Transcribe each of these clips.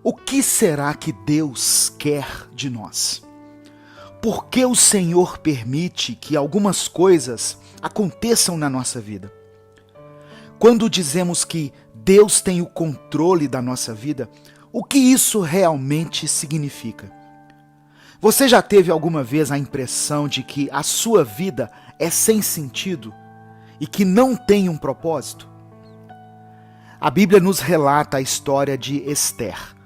O que será que Deus quer de nós? Por que o Senhor permite que algumas coisas aconteçam na nossa vida? Quando dizemos que Deus tem o controle da nossa vida, o que isso realmente significa? Você já teve alguma vez a impressão de que a sua vida é sem sentido e que não tem um propósito? A Bíblia nos relata a história de Esther,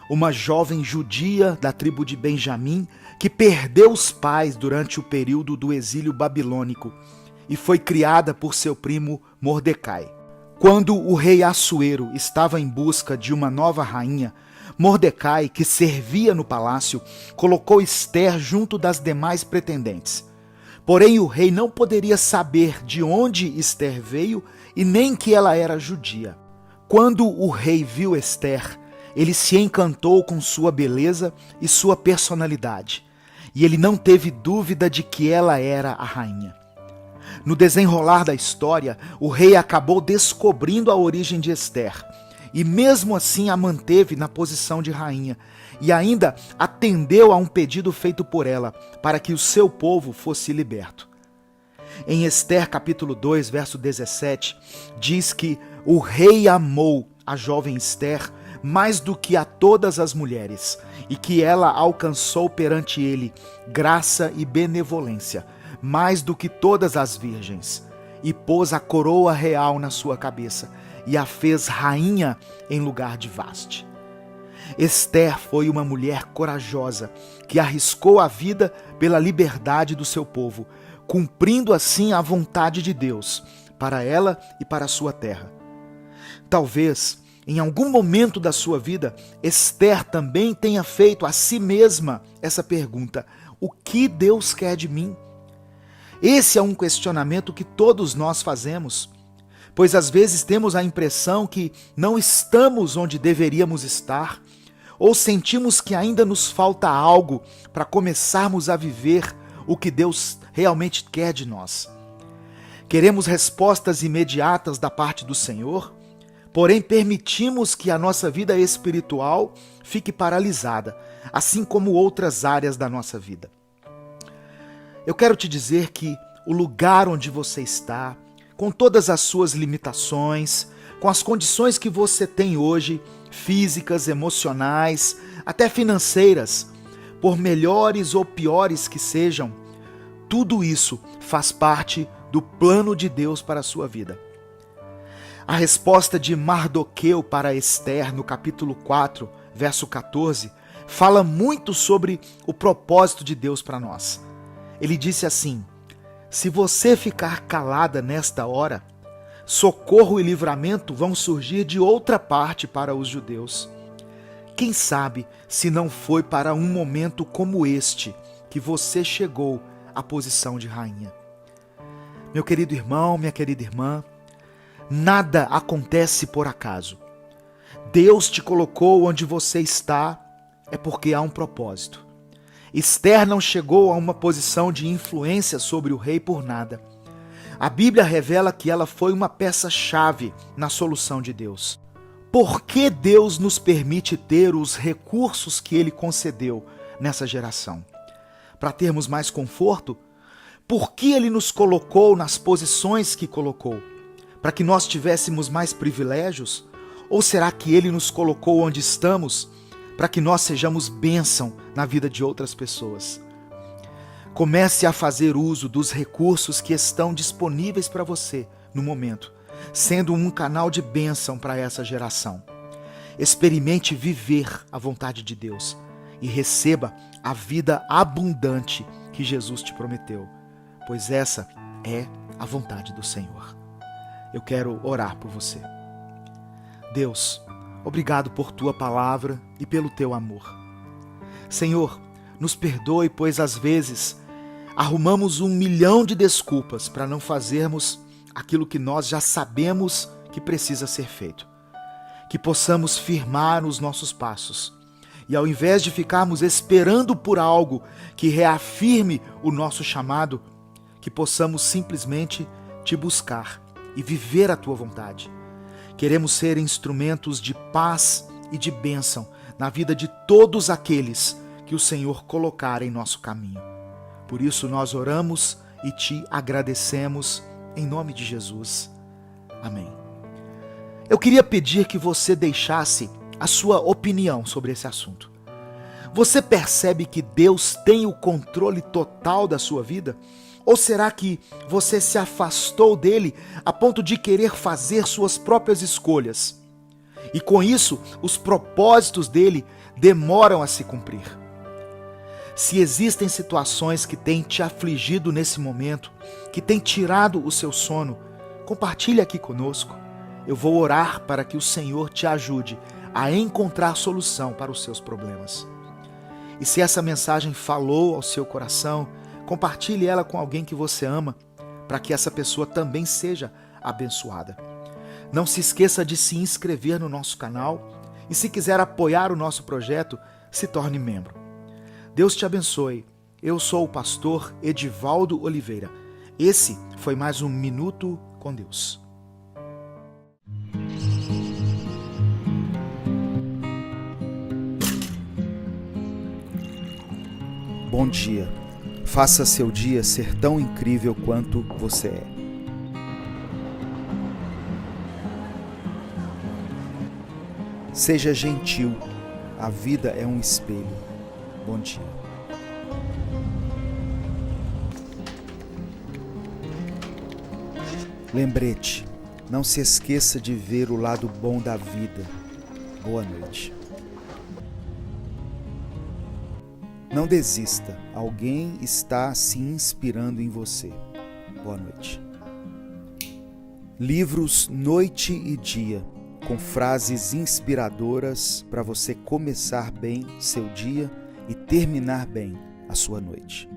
uma jovem judia da tribo de Benjamim que perdeu os pais durante o período do exílio babilônico e foi criada por seu primo Mordecai. Quando o rei Assuero estava em busca de uma nova rainha, Mordecai, que servia no palácio, colocou Esther junto das demais pretendentes. Porém, o rei não poderia saber de onde Esther veio e nem que ela era judia. Quando o rei viu Esther, ele se encantou com sua beleza e sua personalidade, e ele não teve dúvida de que ela era a rainha. No desenrolar da história, o rei acabou descobrindo a origem de Esther, e mesmo assim a manteve na posição de rainha, e ainda atendeu a um pedido feito por ela, para que o seu povo fosse liberto. Em Esther capítulo 2, verso 17, diz que o rei amou a jovem Esther mais do que a todas as mulheres, e que ela alcançou perante ele graça e benevolência, mais do que todas as virgens, e pôs a coroa real na sua cabeça, e a fez rainha em lugar de Vaste. Esther foi uma mulher corajosa, que arriscou a vida pela liberdade do seu povo, cumprindo assim a vontade de Deus, para ela e para a sua terra. Talvez, em algum momento da sua vida, Esther também tenha feito a si mesma essa pergunta: o que Deus quer de mim? Esse é um questionamento que todos nós fazemos, pois às vezes temos a impressão que não estamos onde deveríamos estar, ou sentimos que ainda nos falta algo para começarmos a viver o que Deus realmente quer de nós. Queremos respostas imediatas da parte do Senhor, porém permitimos que a nossa vida espiritual fique paralisada, assim como outras áreas da nossa vida. Eu quero te dizer que o lugar onde você está, com todas as suas limitações, com as condições que você tem hoje, físicas, emocionais, até financeiras, por melhores ou piores que sejam, tudo isso faz parte do plano de Deus para a sua vida. A resposta de Mardoqueu para Esther no capítulo 4, verso 14, fala muito sobre o propósito de Deus para nós. Ele disse assim: se você ficar calada nesta hora, socorro e livramento vão surgir de outra parte para os judeus. Quem sabe se não foi para um momento como este que você chegou à posição de rainha. Meu querido irmão, minha querida irmã, nada acontece por acaso. Deus te colocou onde você está, é porque há um propósito. Esther não chegou a uma posição de influência sobre o rei por nada. A Bíblia revela que ela foi uma peça-chave na solução de Deus. Por que Deus nos permite ter os recursos que Ele concedeu nessa geração? Para termos mais conforto? Por que Ele nos colocou nas posições que colocou? Para que nós tivéssemos mais privilégios? Ou será que Ele nos colocou onde estamos para que nós sejamos bênção na vida de outras pessoas? Comece a fazer uso dos recursos que estão disponíveis para você no momento, sendo um canal de bênção para essa geração. Experimente viver a vontade de Deus e receba a vida abundante que Jesus te prometeu, pois essa é a vontade do Senhor. Eu quero orar por você. Deus, obrigado por tua palavra e pelo teu amor. Senhor, nos perdoe, pois às vezes arrumamos 1 milhão de desculpas para não fazermos aquilo que nós já sabemos que precisa ser feito. Que possamos firmar os nossos passos e, ao invés de ficarmos esperando por algo que reafirme o nosso chamado, que possamos simplesmente te buscar e viver a tua vontade. Queremos ser instrumentos de paz e de bênção na vida de todos aqueles que o Senhor colocar em nosso caminho. Por isso nós oramos e te agradecemos em nome de Jesus. Amém. Eu queria pedir que você deixasse a sua opinião sobre esse assunto. Você percebe que Deus tem o controle total da sua vida? Ou será que você se afastou dele a ponto de querer fazer suas próprias escolhas? E com isso, os propósitos dele demoram a se cumprir. Se existem situações que têm te afligido nesse momento, que têm tirado o seu sono, compartilhe aqui conosco. Eu vou orar para que o Senhor te ajude a encontrar solução para os seus problemas. E se essa mensagem falou ao seu coração, compartilhe ela com alguém que você ama, para que essa pessoa também seja abençoada. Não se esqueça de se inscrever no nosso canal e, se quiser apoiar o nosso projeto, se torne membro. Deus te abençoe. Eu sou o pastor Edivaldo Oliveira. Esse foi mais um Minuto com Deus. Bom dia. Faça seu dia ser tão incrível quanto você é. Seja gentil. A vida é um espelho. Bom dia. Lembrete, não se esqueça de ver o lado bom da vida. Boa noite. Não desista, alguém está se inspirando em você. Boa noite. Livros Noite e Dia, com frases inspiradoras para você começar bem seu dia e terminar bem a sua noite.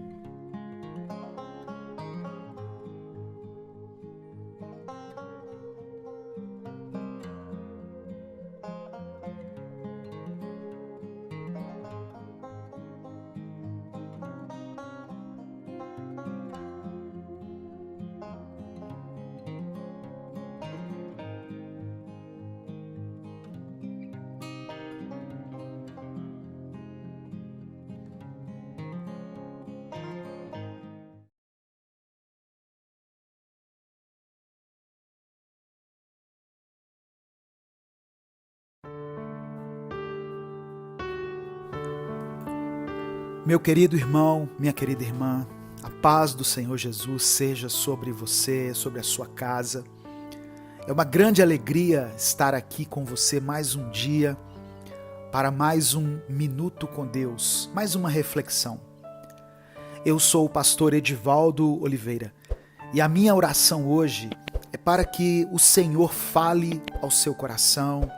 Meu querido irmão, minha querida irmã, a paz do Senhor Jesus seja sobre você, sobre a sua casa. É uma grande alegria estar aqui com você mais um dia, para mais um Minuto com Deus, mais uma reflexão. Eu sou o pastor Edivaldo Oliveira e a minha oração hoje é para que o Senhor fale ao seu coração,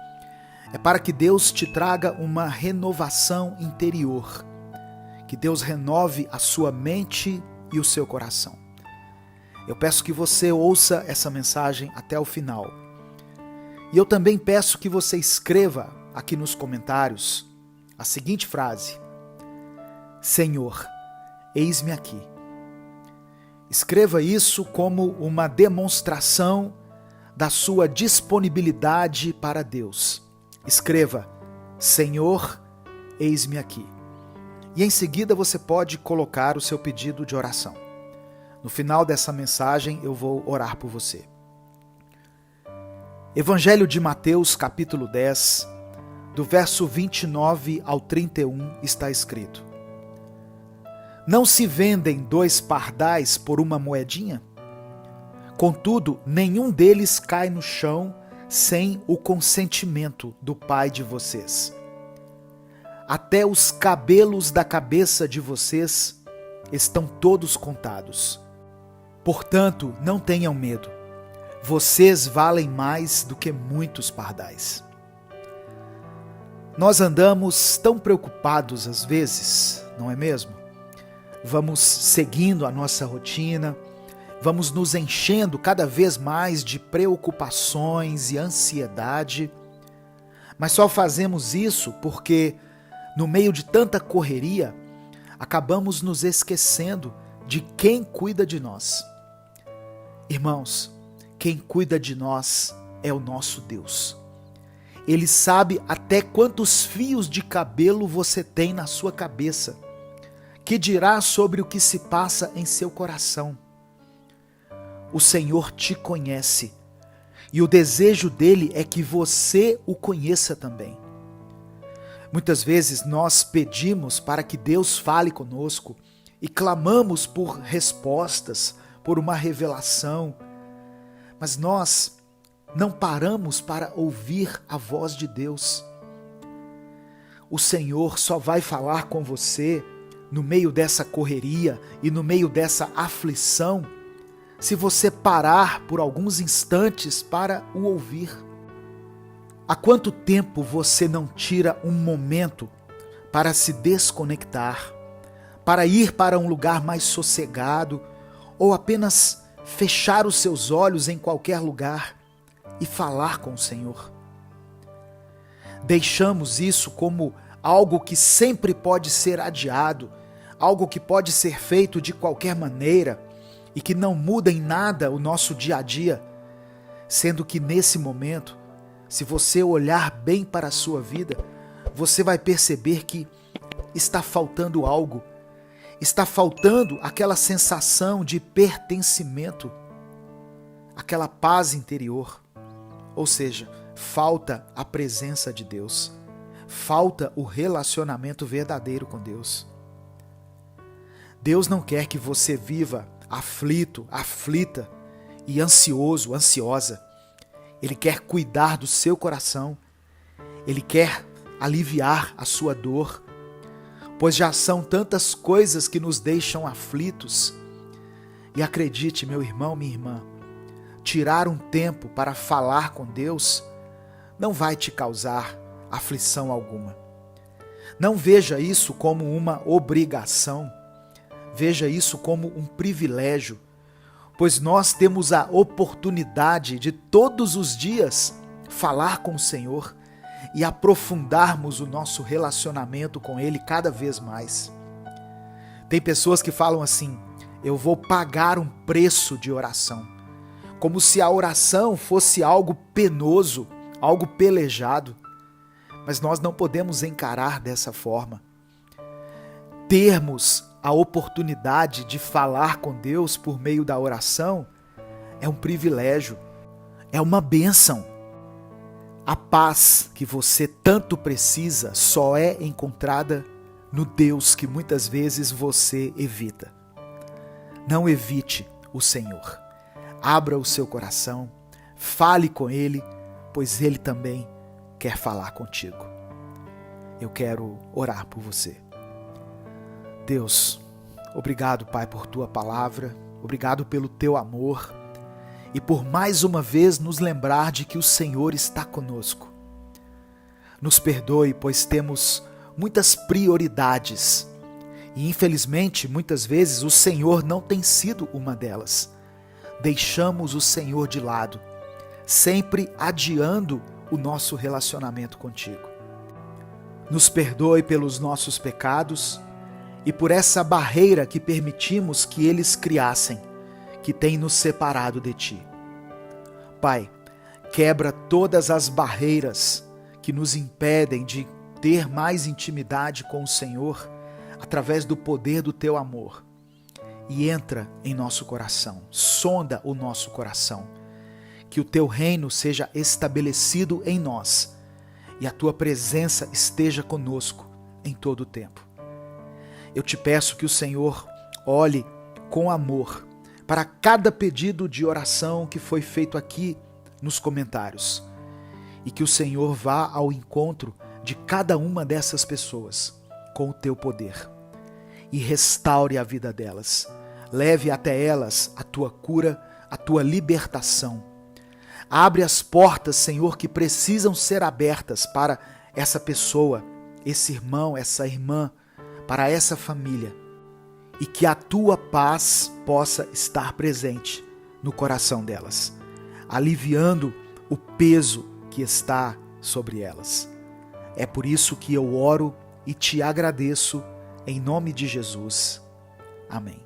é para que Deus te traga uma renovação interior. Que Deus renove a sua mente e o seu coração. Eu peço que você ouça essa mensagem até o final. E eu também peço que você escreva aqui nos comentários a seguinte frase: Senhor, eis-me aqui. Escreva isso como uma demonstração da sua disponibilidade para Deus. Escreva: Senhor, eis-me aqui. E em seguida você pode colocar o seu pedido de oração. No final dessa mensagem eu vou orar por você. Evangelho de Mateus, capítulo 10, do verso 29 ao 31, está escrito: Não se vendem 2 pardais por uma moedinha? Contudo, nenhum deles cai no chão sem o consentimento do Pai de vocês. Até os cabelos da cabeça de vocês estão todos contados. Portanto, não tenham medo. Vocês valem mais do que muitos pardais. Nós andamos tão preocupados às vezes, não é mesmo? Vamos seguindo a nossa rotina, vamos nos enchendo cada vez mais de preocupações e ansiedade, mas só fazemos isso porque no meio de tanta correria, acabamos nos esquecendo de quem cuida de nós. Irmãos, quem cuida de nós é o nosso Deus. Ele sabe até quantos fios de cabelo você tem na sua cabeça. Que dirá sobre o que se passa em seu coração? O Senhor te conhece e o desejo dele é que você o conheça também. Muitas vezes nós pedimos para que Deus fale conosco e clamamos por respostas, por uma revelação, mas nós não paramos para ouvir a voz de Deus. O Senhor só vai falar com você no meio dessa correria e no meio dessa aflição, se você parar por alguns instantes para o ouvir. Há quanto tempo você não tira um momento para se desconectar, para ir para um lugar mais sossegado, ou apenas fechar os seus olhos em qualquer lugar e falar com o Senhor? Deixamos isso como algo que sempre pode ser adiado, algo que pode ser feito de qualquer maneira e que não muda em nada o nosso dia a dia, sendo que nesse momento, se você olhar bem para a sua vida, você vai perceber que está faltando algo, está faltando aquela sensação de pertencimento, aquela paz interior, ou seja, falta a presença de Deus, falta o relacionamento verdadeiro com Deus. Deus não quer que você viva aflito, aflita e ansioso, ansiosa. Ele quer cuidar do seu coração, Ele quer aliviar a sua dor, pois já são tantas coisas que nos deixam aflitos. E acredite, meu irmão, minha irmã, tirar um tempo para falar com Deus não vai te causar aflição alguma. Não veja isso como uma obrigação, veja isso como um privilégio, pois nós temos a oportunidade de todos os dias falar com o Senhor e aprofundarmos o nosso relacionamento com Ele cada vez mais. Tem pessoas que falam assim: eu vou pagar um preço de oração, como se a oração fosse algo penoso, algo pelejado. Mas nós não podemos encarar dessa forma. Termos a oportunidade de falar com Deus por meio da oração é um privilégio, é uma bênção. A paz que você tanto precisa só é encontrada no Deus que muitas vezes você evita. Não evite o Senhor. Abra o seu coração, fale com Ele, pois Ele também quer falar contigo. Eu quero orar por você. Deus, obrigado, Pai, por Tua palavra, obrigado pelo Teu amor e por mais uma vez nos lembrar de que o Senhor está conosco. Nos perdoe, pois temos muitas prioridades e infelizmente muitas vezes o Senhor não tem sido uma delas. Deixamos o Senhor de lado, sempre adiando o nosso relacionamento contigo. Nos perdoe pelos nossos pecados e por essa barreira que permitimos que eles criassem, que tem nos separado de Ti. Pai, quebra todas as barreiras que nos impedem de ter mais intimidade com o Senhor através do poder do Teu amor. E entra em nosso coração, sonda o nosso coração, que o Teu reino seja estabelecido em nós e a Tua presença esteja conosco em todo o tempo. Eu te peço que o Senhor olhe com amor para cada pedido de oração que foi feito aqui nos comentários e que o Senhor vá ao encontro de cada uma dessas pessoas com o Teu poder e restaure a vida delas. Leve até elas a Tua cura, a Tua libertação. Abre as portas, Senhor, que precisam ser abertas para essa pessoa, esse irmão, essa irmã, para essa família, e que a Tua paz possa estar presente no coração delas, aliviando o peso que está sobre elas. É por isso que eu oro e te agradeço em nome de Jesus. Amém.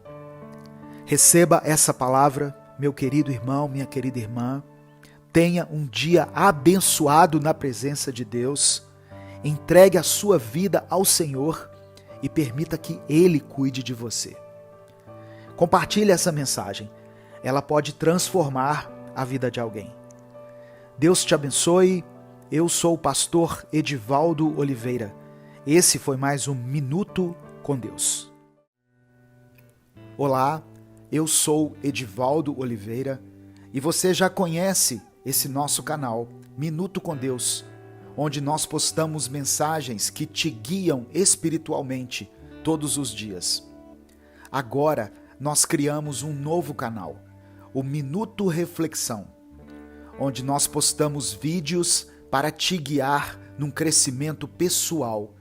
Receba essa palavra, meu querido irmão, minha querida irmã. Tenha um dia abençoado na presença de Deus. Entregue a sua vida ao Senhor e permita que Ele cuide de você. Compartilhe essa mensagem. Ela pode transformar a vida de alguém. Deus te abençoe. Eu sou o pastor Edivaldo Oliveira. Esse foi mais um Minuto com Deus. Olá, eu sou Edivaldo Oliveira e você já conhece esse nosso canal, Minuto com Deus, onde nós postamos mensagens que te guiam espiritualmente todos os dias. Agora, nós criamos um novo canal, o Minuto Reflexão, onde nós postamos vídeos para te guiar num crescimento pessoal,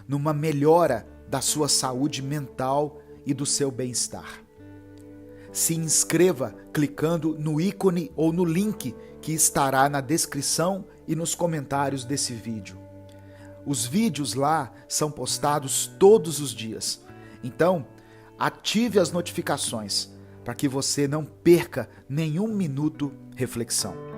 numa melhora da sua saúde mental e do seu bem-estar. Se inscreva clicando no ícone ou no link que estará na descrição e nos comentários desse vídeo. Os vídeos lá são postados todos os dias, então ative as notificações para que você não perca nenhum minuto reflexão.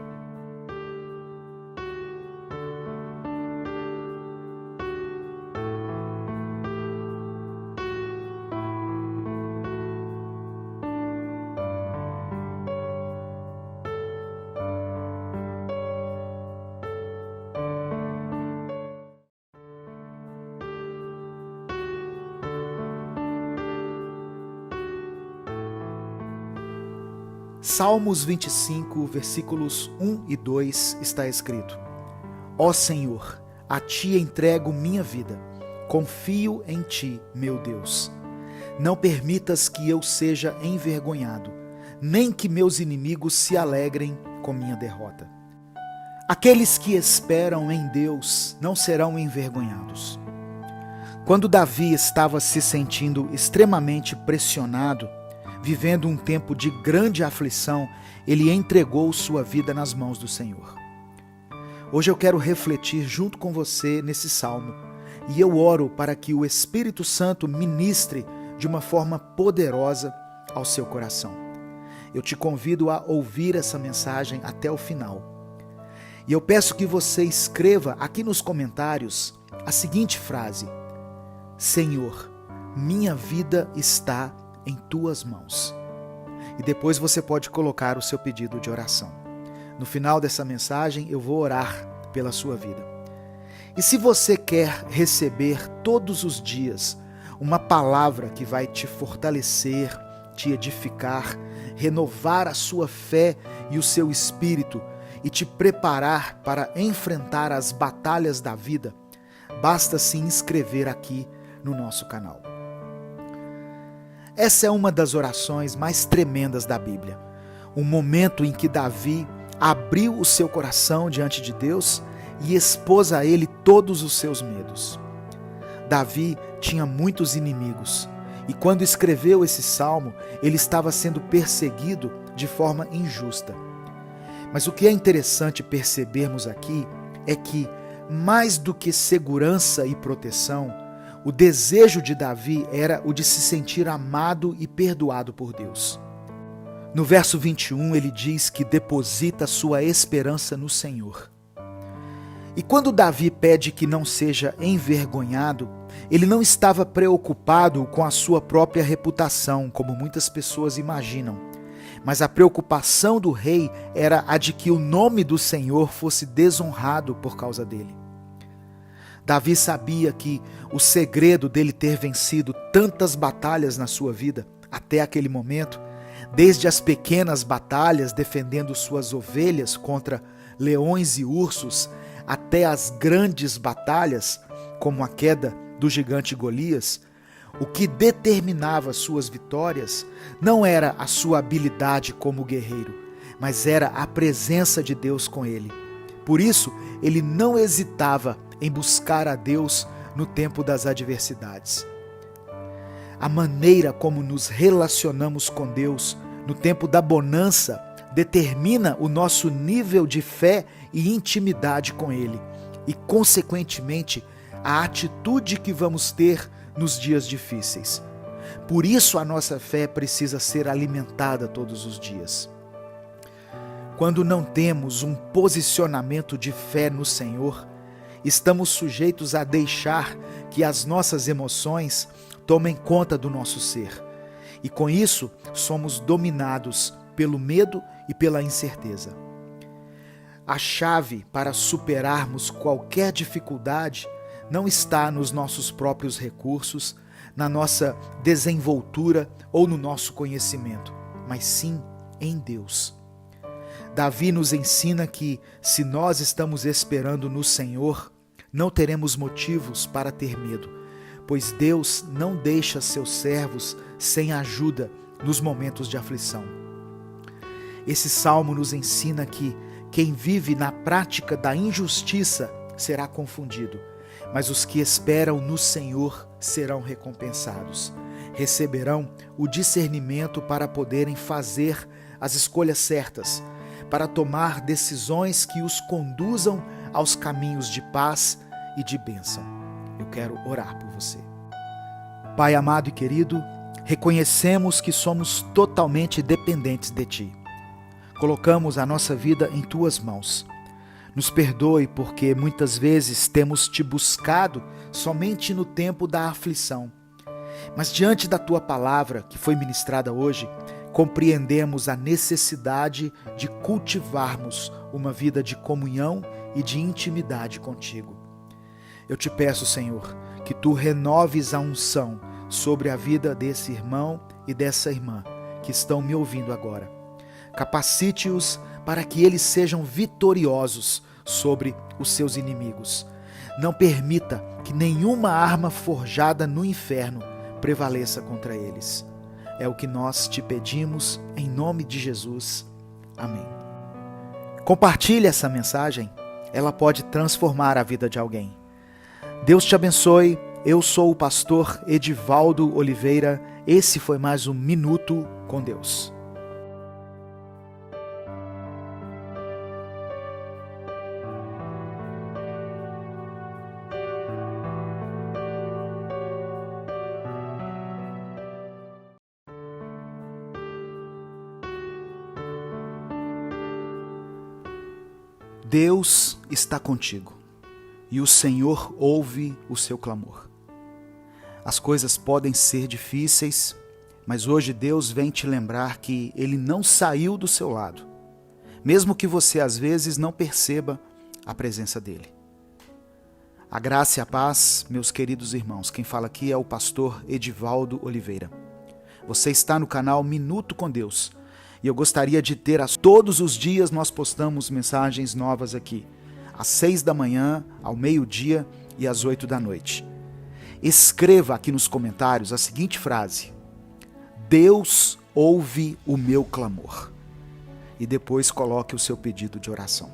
Salmos 25, versículos 1 e 2 está escrito: Ó Senhor, a Ti entrego minha vida, confio em Ti, meu Deus. Não permitas que eu seja envergonhado, nem que meus inimigos se alegrem com minha derrota. Aqueles que esperam em Deus não serão envergonhados. Quando Davi estava se sentindo extremamente pressionado, vivendo um tempo de grande aflição, ele entregou sua vida nas mãos do Senhor. Hoje eu quero refletir junto com você nesse salmo, e eu oro para que o Espírito Santo ministre de uma forma poderosa ao seu coração. Eu te convido a ouvir essa mensagem até o final. E eu peço que você escreva aqui nos comentários a seguinte frase: Senhor, minha vida está em tuas mãos. E depois você pode colocar o seu pedido de oração. No final dessa mensagem eu vou orar pela sua vida. E se você quer receber todos os dias uma palavra que vai te fortalecer, te edificar, renovar a sua fé e o seu espírito e te preparar para enfrentar as batalhas da vida, basta se inscrever aqui no nosso canal. Essa é uma das orações mais tremendas da Bíblia. Um momento em que Davi abriu o seu coração diante de Deus e expôs a ele todos os seus medos. Davi tinha muitos inimigos e quando escreveu esse salmo, ele estava sendo perseguido de forma injusta. Mas o que é interessante percebermos aqui é que, mais do que segurança e proteção, o desejo de Davi era o de se sentir amado e perdoado por Deus. No verso 21, ele diz que deposita sua esperança no Senhor. E quando Davi pede que não seja envergonhado, ele não estava preocupado com a sua própria reputação, como muitas pessoas imaginam. Mas a preocupação do rei era a de que o nome do Senhor fosse desonrado por causa dele. Davi sabia que o segredo dele ter vencido tantas batalhas na sua vida, até aquele momento, desde as pequenas batalhas defendendo suas ovelhas contra leões e ursos, até as grandes batalhas, como a queda do gigante Golias, o que determinava suas vitórias não era a sua habilidade como guerreiro, mas era a presença de Deus com ele. Por isso, ele não hesitava em buscar a Deus no tempo das adversidades. A maneira como nos relacionamos com Deus no tempo da bonança determina o nosso nível de fé e intimidade com Ele e, consequentemente, a atitude que vamos ter nos dias difíceis. Por isso a nossa fé precisa ser alimentada todos os dias. Quando não temos um posicionamento de fé no Senhor, estamos sujeitos a deixar que as nossas emoções tomem conta do nosso ser. E com isso, somos dominados pelo medo e pela incerteza. A chave para superarmos qualquer dificuldade não está nos nossos próprios recursos, na nossa desenvoltura ou no nosso conhecimento, mas sim em Deus. Davi nos ensina que, se nós estamos esperando no Senhor, não teremos motivos para ter medo, pois Deus não deixa seus servos sem ajuda nos momentos de aflição. Esse salmo nos ensina que quem vive na prática da injustiça será confundido, mas os que esperam no Senhor serão recompensados. Receberão o discernimento para poderem fazer as escolhas certas, para tomar decisões que os conduzam aos caminhos de paz e de bênção. Eu quero orar por você. Pai amado e querido, reconhecemos que somos totalmente dependentes de Ti. Colocamos a nossa vida em Tuas mãos. Nos perdoe porque muitas vezes temos Te buscado somente no tempo da aflição. Mas diante da Tua palavra que foi ministrada hoje, compreendemos a necessidade de cultivarmos uma vida de comunhão e de intimidade contigo. Eu te peço, Senhor, que Tu renoves a unção sobre a vida desse irmão e dessa irmã que estão me ouvindo agora. Capacite-os para que eles sejam vitoriosos sobre os seus inimigos. Não permita que nenhuma arma forjada no inferno prevaleça contra eles. É o que nós te pedimos em nome de Jesus. Amém. Compartilhe essa mensagem, ela pode transformar a vida de alguém. Deus te abençoe. Eu sou o pastor Edivaldo Oliveira. Esse foi mais um Minuto com Deus. Deus está contigo e o Senhor ouve o seu clamor. As coisas podem ser difíceis, mas hoje Deus vem te lembrar que Ele não saiu do seu lado, mesmo que você às vezes não perceba a presença dEle. A graça e a paz, meus queridos irmãos, quem fala aqui é o pastor Edivaldo Oliveira. Você está no canal Minuto com Deus. E eu gostaria de ter, todos os dias nós postamos mensagens novas aqui, às 6 da manhã, ao meio-dia e às 8 da noite. Escreva aqui nos comentários a seguinte frase: Deus ouve o meu clamor. E depois coloque o seu pedido de oração.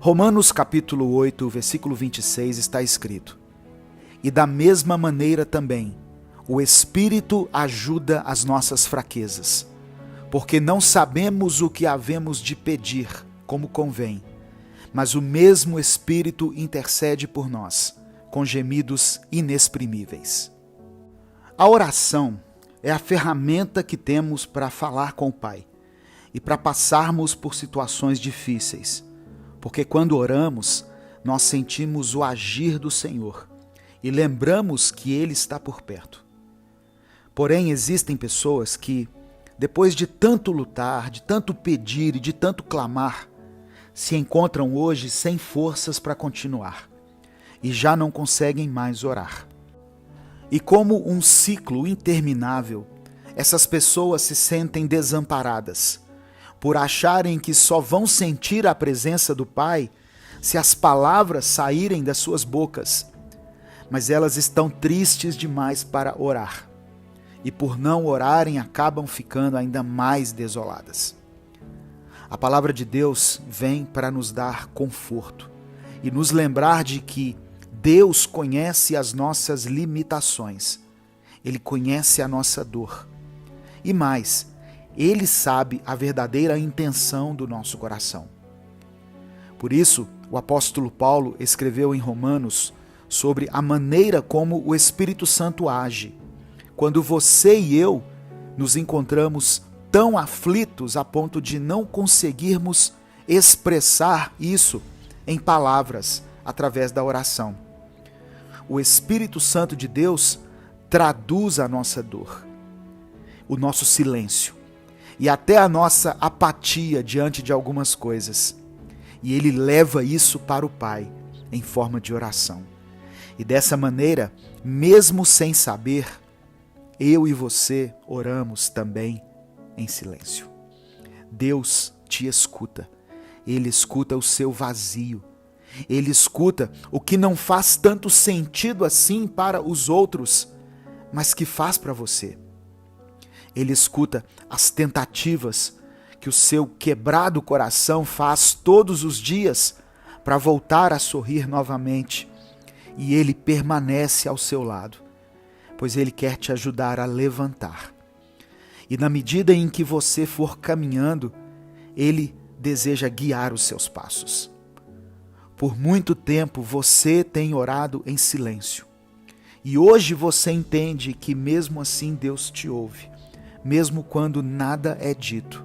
Romanos capítulo 8, versículo 26 está escrito: E da mesma maneira também, o Espírito ajuda as nossas fraquezas, porque não sabemos o que havemos de pedir como convém, mas o mesmo Espírito intercede por nós, com gemidos inexprimíveis. A oração é a ferramenta que temos para falar com o Pai e para passarmos por situações difíceis, porque quando oramos, nós sentimos o agir do Senhor e lembramos que Ele está por perto. Porém, existem pessoas que, depois de tanto lutar, de tanto pedir e de tanto clamar, se encontram hoje sem forças para continuar e já não conseguem mais orar. E como um ciclo interminável, essas pessoas se sentem desamparadas, por acharem que só vão sentir a presença do Pai se as palavras saírem das suas bocas, mas elas estão tristes demais para orar. E por não orarem, acabam ficando ainda mais desoladas. A palavra de Deus vem para nos dar conforto e nos lembrar de que Deus conhece as nossas limitações, Ele conhece a nossa dor. E mais, Ele sabe a verdadeira intenção do nosso coração. Por isso, o apóstolo Paulo escreveu em Romanos sobre a maneira como o Espírito Santo age quando você e eu nos encontramos tão aflitos a ponto de não conseguirmos expressar isso em palavras através da oração. O Espírito Santo de Deus traduz a nossa dor, o nosso silêncio e até a nossa apatia diante de algumas coisas. E Ele leva isso para o Pai em forma de oração. E dessa maneira, mesmo sem saber, eu e você oramos também em silêncio. Deus te escuta. Ele escuta o seu vazio. Ele escuta o que não faz tanto sentido assim para os outros, mas que faz para você. Ele escuta as tentativas que o seu quebrado coração faz todos os dias para voltar a sorrir novamente. E Ele permanece ao seu lado, pois Ele quer te ajudar a levantar. E na medida em que você for caminhando, Ele deseja guiar os seus passos. Por muito tempo você tem orado em silêncio. E hoje você entende que mesmo assim Deus te ouve, mesmo quando nada é dito,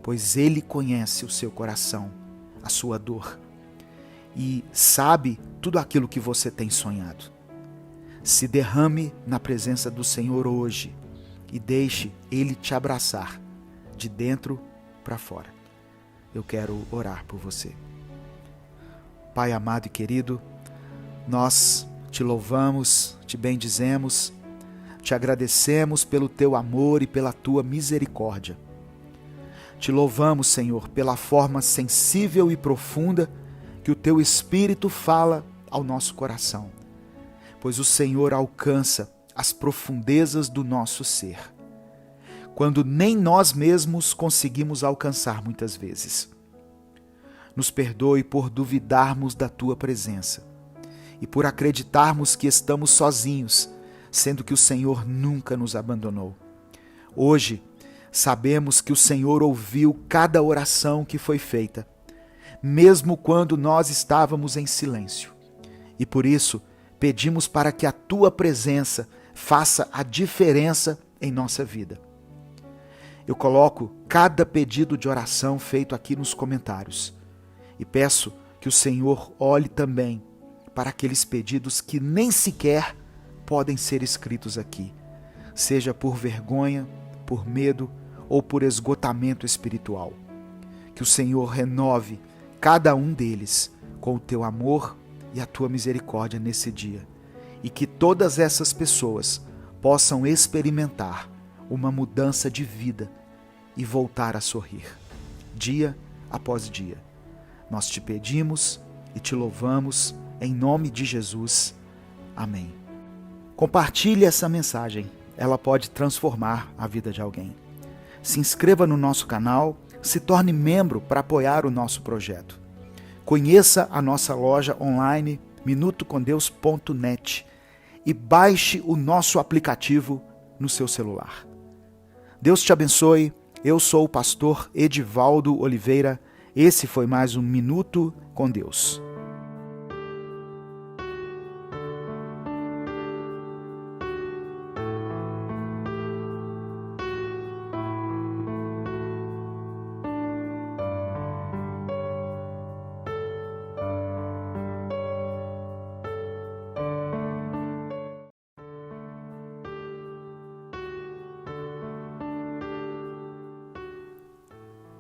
pois Ele conhece o seu coração, a sua dor, e sabe tudo aquilo que você tem sonhado. Se derrame na presença do Senhor hoje e deixe Ele te abraçar de dentro para fora. Eu quero orar por você. Pai amado e querido, nós te louvamos, te bendizemos, te agradecemos pelo teu amor e pela tua misericórdia. Te louvamos, Senhor, pela forma sensível e profunda que o teu Espírito fala ao nosso coração, pois o Senhor alcança as profundezas do nosso ser, quando nem nós mesmos conseguimos alcançar muitas vezes. Nos perdoe por duvidarmos da tua presença e por acreditarmos que estamos sozinhos, sendo que o Senhor nunca nos abandonou. Hoje, sabemos que o Senhor ouviu cada oração que foi feita, mesmo quando nós estávamos em silêncio. E por isso, pedimos para que a tua presença faça a diferença em nossa vida. Eu coloco cada pedido de oração feito aqui nos comentários e peço que o Senhor olhe também para aqueles pedidos que nem sequer podem ser escritos aqui, seja por vergonha, por medo ou por esgotamento espiritual. Que o Senhor renove cada um deles com o teu amor e a tua misericórdia nesse dia, e que todas essas pessoas possam experimentar uma mudança de vida e voltar a sorrir, dia após dia. Nós te pedimos e te louvamos em nome de Jesus. Amém. Compartilhe essa mensagem, ela pode transformar a vida de alguém. Se inscreva no nosso canal, se torne membro para apoiar o nosso projeto. Conheça a nossa loja online minutocondeus.net e baixe o nosso aplicativo no seu celular. Deus te abençoe. Eu sou o pastor Edivaldo Oliveira. Esse foi mais um Minuto com Deus.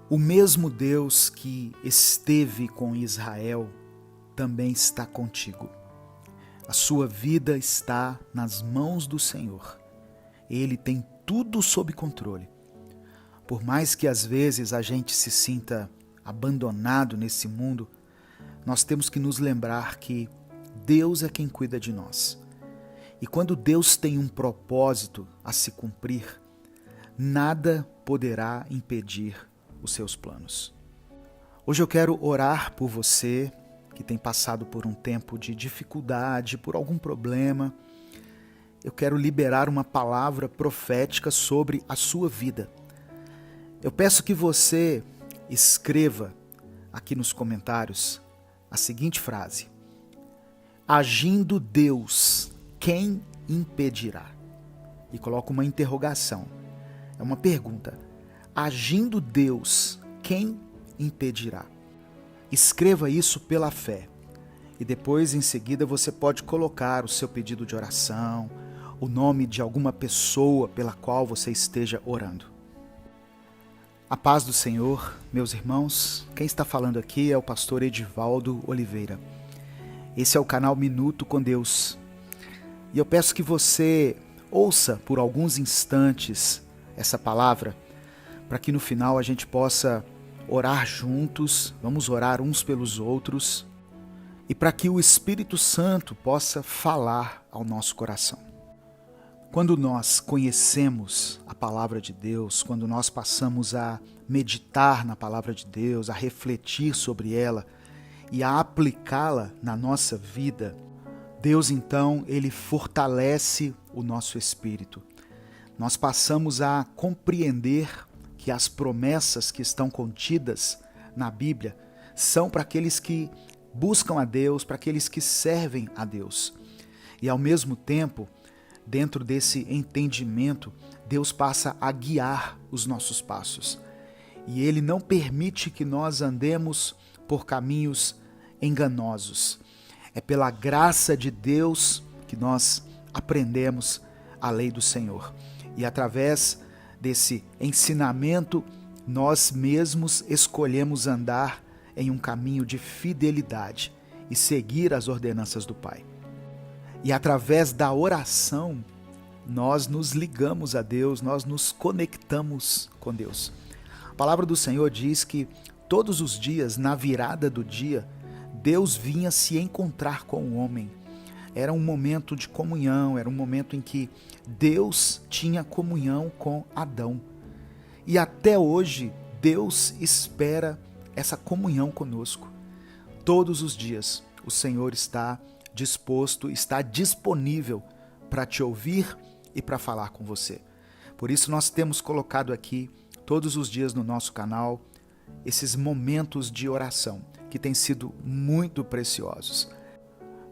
O mesmo Deus que esteve com Israel também está contigo. A sua vida está nas mãos do Senhor. Ele tem tudo sob controle. Por mais que às vezes a gente se sinta abandonado nesse mundo, nós temos que nos lembrar que Deus é quem cuida de nós. E quando Deus tem um propósito a se cumprir, nada poderá impedir os seus planos. Hoje eu quero orar por você que tem passado por um tempo de dificuldade, por algum problema. Eu quero liberar uma palavra profética sobre a sua vida. Eu peço que você escreva aqui nos comentários a seguinte frase: agindo Deus, quem impedirá? E coloco uma interrogação. É uma pergunta. Agindo Deus, quem impedirá? Escreva isso pela fé. E depois, em seguida, você pode colocar o seu pedido de oração, o nome de alguma pessoa pela qual você esteja orando. A paz do Senhor, meus irmãos. Quem está falando aqui é o pastor Edivaldo Oliveira. Esse é o canal Minuto com Deus. E eu peço que você ouça por alguns instantes essa palavra, para que no final a gente possa orar juntos, vamos orar uns pelos outros, e para que o Espírito Santo possa falar ao nosso coração. Quando nós conhecemos a palavra de Deus, quando nós passamos a meditar na palavra de Deus, a refletir sobre ela e a aplicá-la na nossa vida, Deus então, Ele fortalece o nosso espírito. Nós passamos a compreender que as promessas que estão contidas na Bíblia são para aqueles que buscam a Deus, para aqueles que servem a Deus. E ao mesmo tempo, dentro desse entendimento, Deus passa a guiar os nossos passos. E Ele não permite que nós andemos por caminhos enganosos. É pela graça de Deus que nós aprendemos a lei do Senhor. E através desse ensinamento, nós mesmos escolhemos andar em um caminho de fidelidade e seguir as ordenanças do Pai. E através da oração, nós nos ligamos a Deus, nós nos conectamos com Deus. A palavra do Senhor diz que todos os dias, na virada do dia, Deus vinha se encontrar com o homem. Era um momento de comunhão, era um momento em que Deus tinha comunhão com Adão. E até hoje, Deus espera essa comunhão conosco. Todos os dias, o Senhor está disposto, está disponível para te ouvir e para falar com você. Por isso nós temos colocado aqui, todos os dias no nosso canal, esses momentos de oração, que têm sido muito preciosos.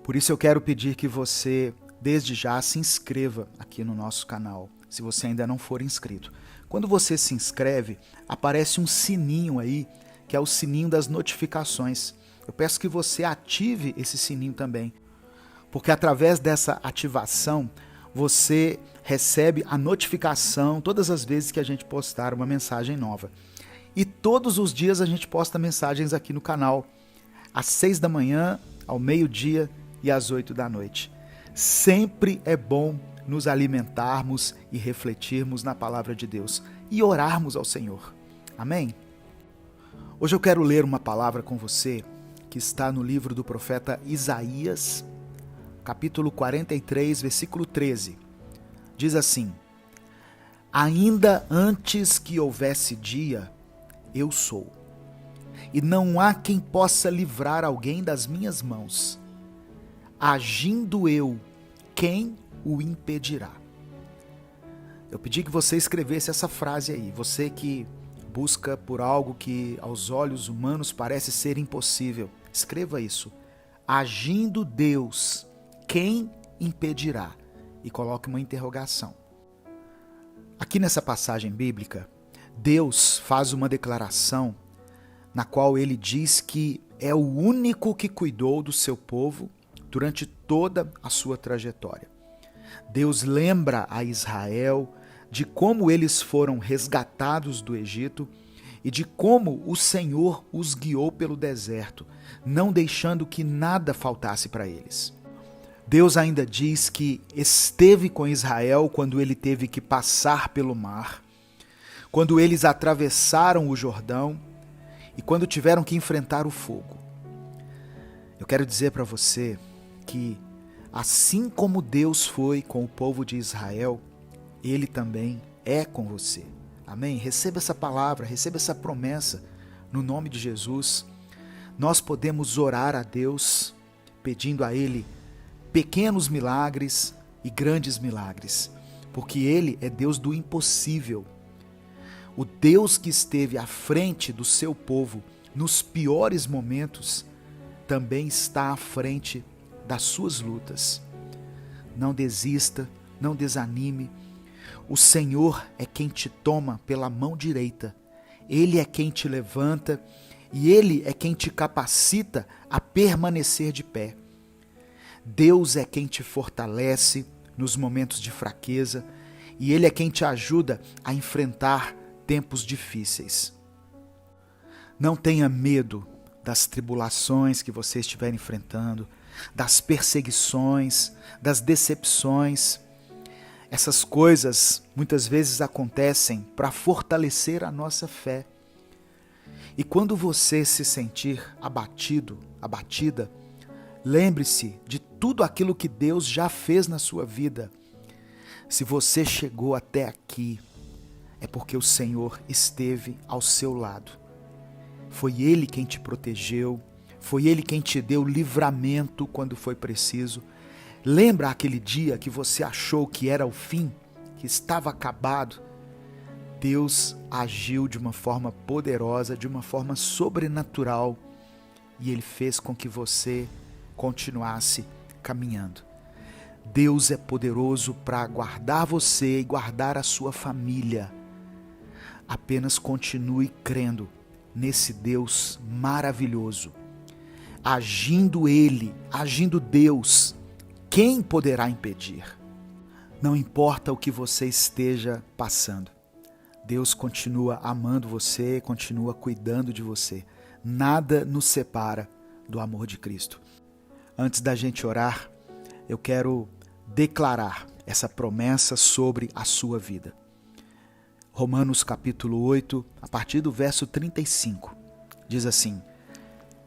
Por isso eu quero pedir que você, desde já, se inscreva aqui no nosso canal, se você ainda não for inscrito. Quando você se inscreve, aparece um sininho aí, que é o sininho das notificações. Eu peço que você ative esse sininho também, porque através dessa ativação, você recebe a notificação todas as vezes que a gente postar uma mensagem nova. E todos os dias a gente posta mensagens aqui no canal, às 6 da manhã, ao meio-dia e às 8 da noite. Sempre é bom nos alimentarmos e refletirmos na palavra de Deus e orarmos ao Senhor. Amém? Hoje eu quero ler uma palavra com você que está no livro do profeta Isaías, capítulo 43, versículo 13. Diz assim: Ainda antes que houvesse dia, eu sou, e não há quem possa livrar alguém das minhas mãos. Agindo eu, quem o impedirá? Eu pedi que você escrevesse essa frase aí, você que busca por algo que aos olhos humanos parece ser impossível. Escreva isso. Agindo Deus, quem impedirá? E coloque uma interrogação. Aqui nessa passagem bíblica, Deus faz uma declaração na qual ele diz que é o único que cuidou do seu povo durante toda a sua trajetória. Deus lembra a Israel de como eles foram resgatados do Egito e de como o Senhor os guiou pelo deserto, não deixando que nada faltasse para eles. Deus ainda diz que esteve com Israel quando ele teve que passar pelo mar, quando eles atravessaram o Jordão e quando tiveram que enfrentar o fogo. Eu quero dizer para você que, assim como Deus foi com o povo de Israel, Ele também é com você. Amém? Receba essa palavra, receba essa promessa no nome de Jesus. Nós podemos orar a Deus pedindo a Ele pequenos milagres e grandes milagres, porque Ele é Deus do impossível. O Deus que esteve à frente do seu povo nos piores momentos também está à frente das suas lutas. Não desista, não desanime. O Senhor é quem te toma pela mão direita. Ele é quem te levanta e Ele é quem te capacita a permanecer de pé. Deus é quem te fortalece nos momentos de fraqueza e Ele é quem te ajuda a enfrentar tempos difíceis. Não tenha medo das tribulações que você estiver enfrentando, das perseguições, das decepções. Essas coisas muitas vezes acontecem para fortalecer a nossa fé. E quando você se sentir abatido, abatida, lembre-se de tudo aquilo que Deus já fez na sua vida. Se você chegou até aqui, é porque o Senhor esteve ao seu lado. Foi Ele quem te protegeu, foi Ele quem te deu livramento quando foi preciso. Lembra aquele dia que você achou que era o fim, que estava acabado? Deus agiu de uma forma poderosa, de uma forma sobrenatural, e Ele fez com que você continuasse caminhando. Deus é poderoso para guardar você e guardar a sua família. Apenas continue crendo nesse Deus maravilhoso. Agindo Ele, agindo Deus, quem poderá impedir? Não importa o que você esteja passando, Deus continua amando você, continua cuidando de você. Nada nos separa do amor de Cristo. Antes da gente orar, eu quero declarar essa promessa sobre a sua vida. Romanos capítulo 8, a partir do verso 35, diz assim: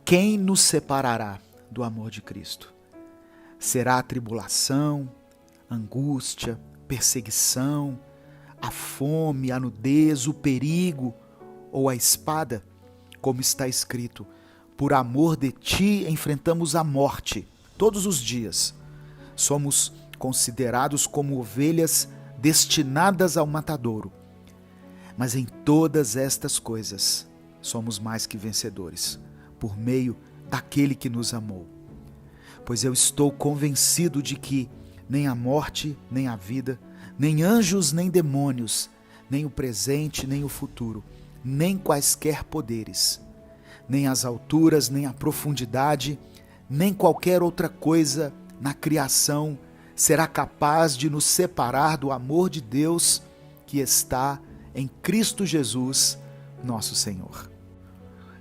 quem nos separará do amor de Cristo? Será a tribulação, angústia, perseguição, a fome, a nudez, o perigo ou a espada? Como está escrito, por amor de ti enfrentamos a morte todos os dias. Somos considerados como ovelhas destinadas ao matadouro. Mas em todas estas coisas somos mais que vencedores, por meio daquele que nos amou. Pois eu estou convencido de que nem a morte, nem a vida, nem anjos, nem demônios, nem o presente, nem o futuro, nem quaisquer poderes, nem as alturas, nem a profundidade, nem qualquer outra coisa na criação será capaz de nos separar do amor de Deus que está em Cristo Jesus, nosso Senhor.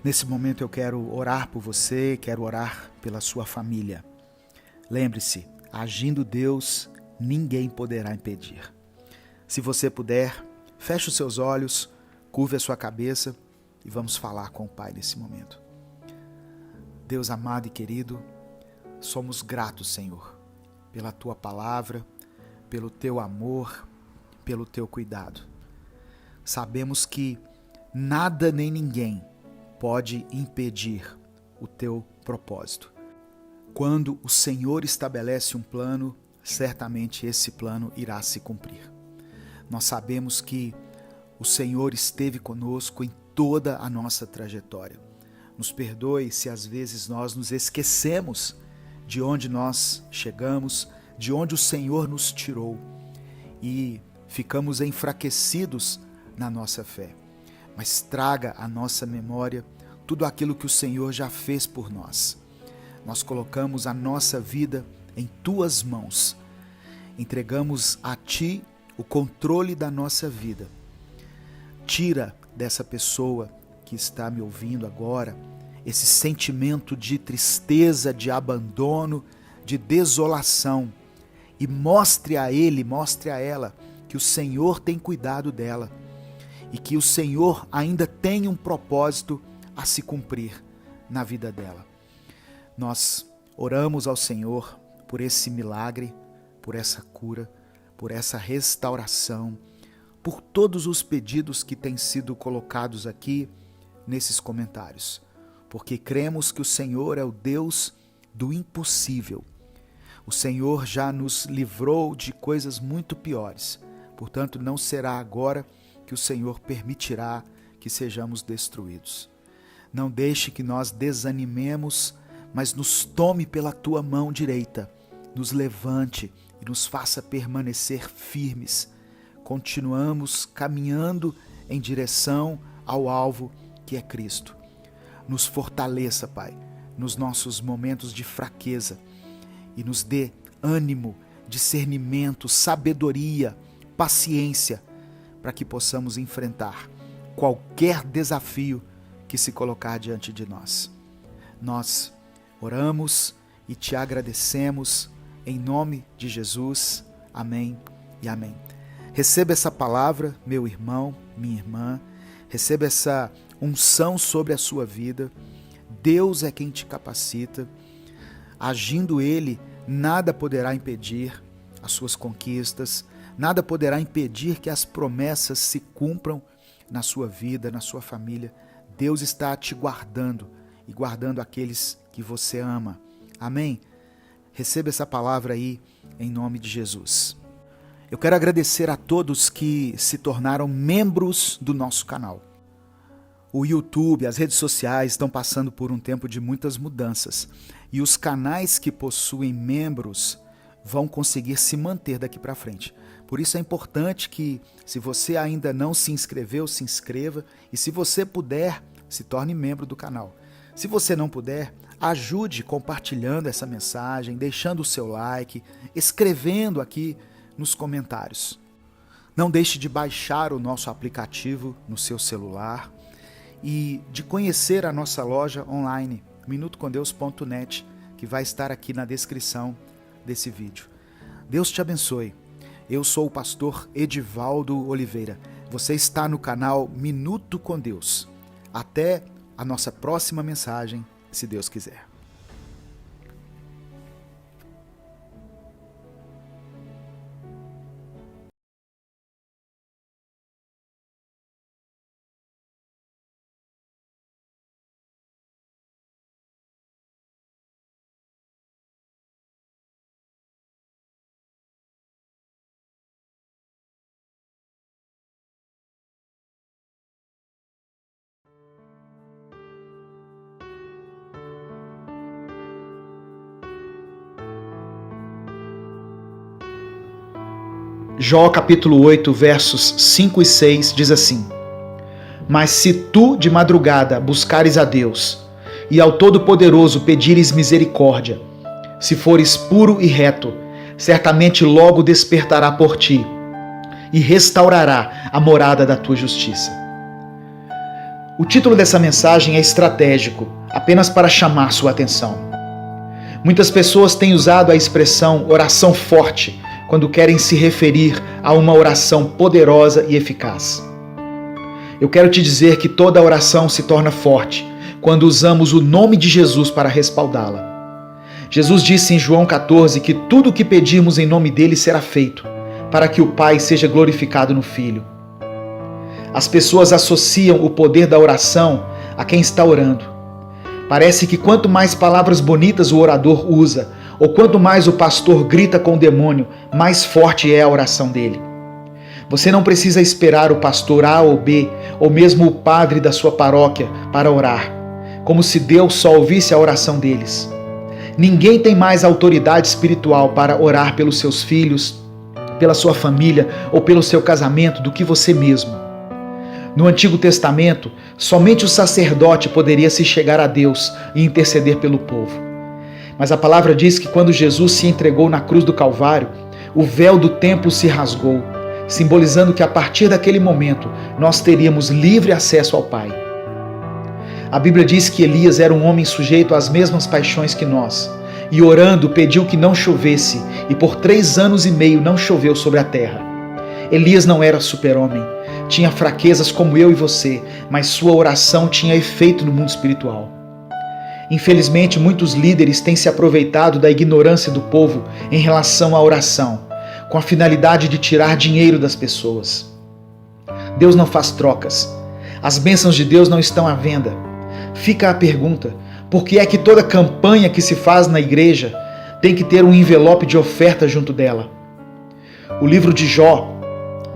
Nesse momento eu quero orar por você, quero orar pela sua família. Lembre-se, agindo Deus, ninguém poderá impedir. Se você puder, feche os seus olhos, curve a sua cabeça e vamos falar com o Pai nesse momento. Deus amado e querido, somos gratos, Senhor, pela Tua palavra, pelo Teu amor, pelo Teu cuidado. Sabemos que nada nem ninguém pode impedir o Teu propósito. Quando o Senhor estabelece um plano, certamente esse plano irá se cumprir. Nós sabemos que o Senhor esteve conosco em toda a nossa trajetória. Nos perdoe se às vezes nós nos esquecemos de onde nós chegamos, de onde o Senhor nos tirou e ficamos enfraquecidos na nossa fé. Mas traga à nossa memória tudo aquilo que o Senhor já fez por nós. Nós colocamos a nossa vida em Tuas mãos. Entregamos a Ti o controle da nossa vida. Tira dessa pessoa que está me ouvindo agora esse sentimento de tristeza, de abandono, de desolação e mostre a ele, mostre a ela que o Senhor tem cuidado dela e que o Senhor ainda tem um propósito a se cumprir na vida dela. Nós oramos ao Senhor por esse milagre, por essa cura, por essa restauração, por todos os pedidos que têm sido colocados aqui nesses comentários, porque cremos que o Senhor é o Deus do impossível. O Senhor já nos livrou de coisas muito piores, portanto não será agora que o Senhor permitirá que sejamos destruídos. Não deixe que nós desanimemos, mas nos tome pela Tua mão direita, nos levante e nos faça permanecer firmes, continuamos caminhando em direção ao alvo que é Cristo. Nos fortaleça, Pai, nos nossos momentos de fraqueza e nos dê ânimo, discernimento, sabedoria, paciência, para que possamos enfrentar qualquer desafio que se colocar diante de nós. Nós oramos e te agradecemos em nome de Jesus. Amém e amém. Receba essa palavra, meu irmão, minha irmã. Receba essa unção sobre a sua vida. Deus é quem te capacita. Agindo Ele, nada poderá impedir as suas conquistas, nada poderá impedir que as promessas se cumpram na sua vida, na sua família. Deus está te guardando e guardando aqueles que você ama. Amém? Receba essa palavra aí em nome de Jesus. Eu quero agradecer a todos que se tornaram membros do nosso canal. O YouTube, as redes sociais estão passando por um tempo de muitas mudanças e os canais que possuem membros vão conseguir se manter daqui para frente. Por isso é importante que, se você ainda não se inscreveu, se inscreva e, se você puder, se torne membro do canal. Se você não puder, ajude compartilhando essa mensagem, deixando o seu like, escrevendo aqui nos comentários. Não deixe de baixar o nosso aplicativo no seu celular e de conhecer a nossa loja online, minutocondeus.net, que vai estar aqui na descrição desse vídeo. Deus te abençoe. Eu sou o pastor Edivaldo Oliveira. Você está no canal Minuto com Deus. Até a nossa próxima mensagem, se Deus quiser. Jó capítulo 8, versos 5 e 6 diz assim: Mas se tu de madrugada buscares a Deus, e ao Todo-Poderoso pedires misericórdia, se fores puro e reto, certamente logo despertará por ti, e restaurará a morada da tua justiça. O título dessa mensagem é estratégico, apenas para chamar sua atenção. Muitas pessoas têm usado a expressão oração forte quando querem se referir a uma oração poderosa e eficaz. Eu quero te dizer que toda oração se torna forte quando usamos o nome de Jesus para respaldá-la. Jesus disse em João 14 que tudo o que pedirmos em nome dele será feito, para que o Pai seja glorificado no Filho. As pessoas associam o poder da oração a quem está orando. Parece que quanto mais palavras bonitas o orador usa, ou quanto mais o pastor grita com o demônio, mais forte é a oração dele. Você não precisa esperar o pastor A ou B, ou mesmo o padre da sua paróquia para orar, como se Deus só ouvisse a oração deles. Ninguém tem mais autoridade espiritual para orar pelos seus filhos, pela sua família ou pelo seu casamento do que você mesmo. No Antigo Testamento, somente o sacerdote poderia se chegar a Deus e interceder pelo povo. Mas a palavra diz que quando Jesus se entregou na cruz do Calvário, o véu do templo se rasgou, simbolizando que a partir daquele momento nós teríamos livre acesso ao Pai. A Bíblia diz que Elias era um homem sujeito às mesmas paixões que nós, e orando pediu que não chovesse, e por 3 anos e meio não choveu sobre a terra. Elias não era super-homem, tinha fraquezas como eu e você, mas sua oração tinha efeito no mundo espiritual. Infelizmente, muitos líderes têm se aproveitado da ignorância do povo em relação à oração, com a finalidade de tirar dinheiro das pessoas. Deus não faz trocas. As bênçãos de Deus não estão à venda. Fica a pergunta: por que é que toda campanha que se faz na igreja tem que ter um envelope de oferta junto dela? O livro de Jó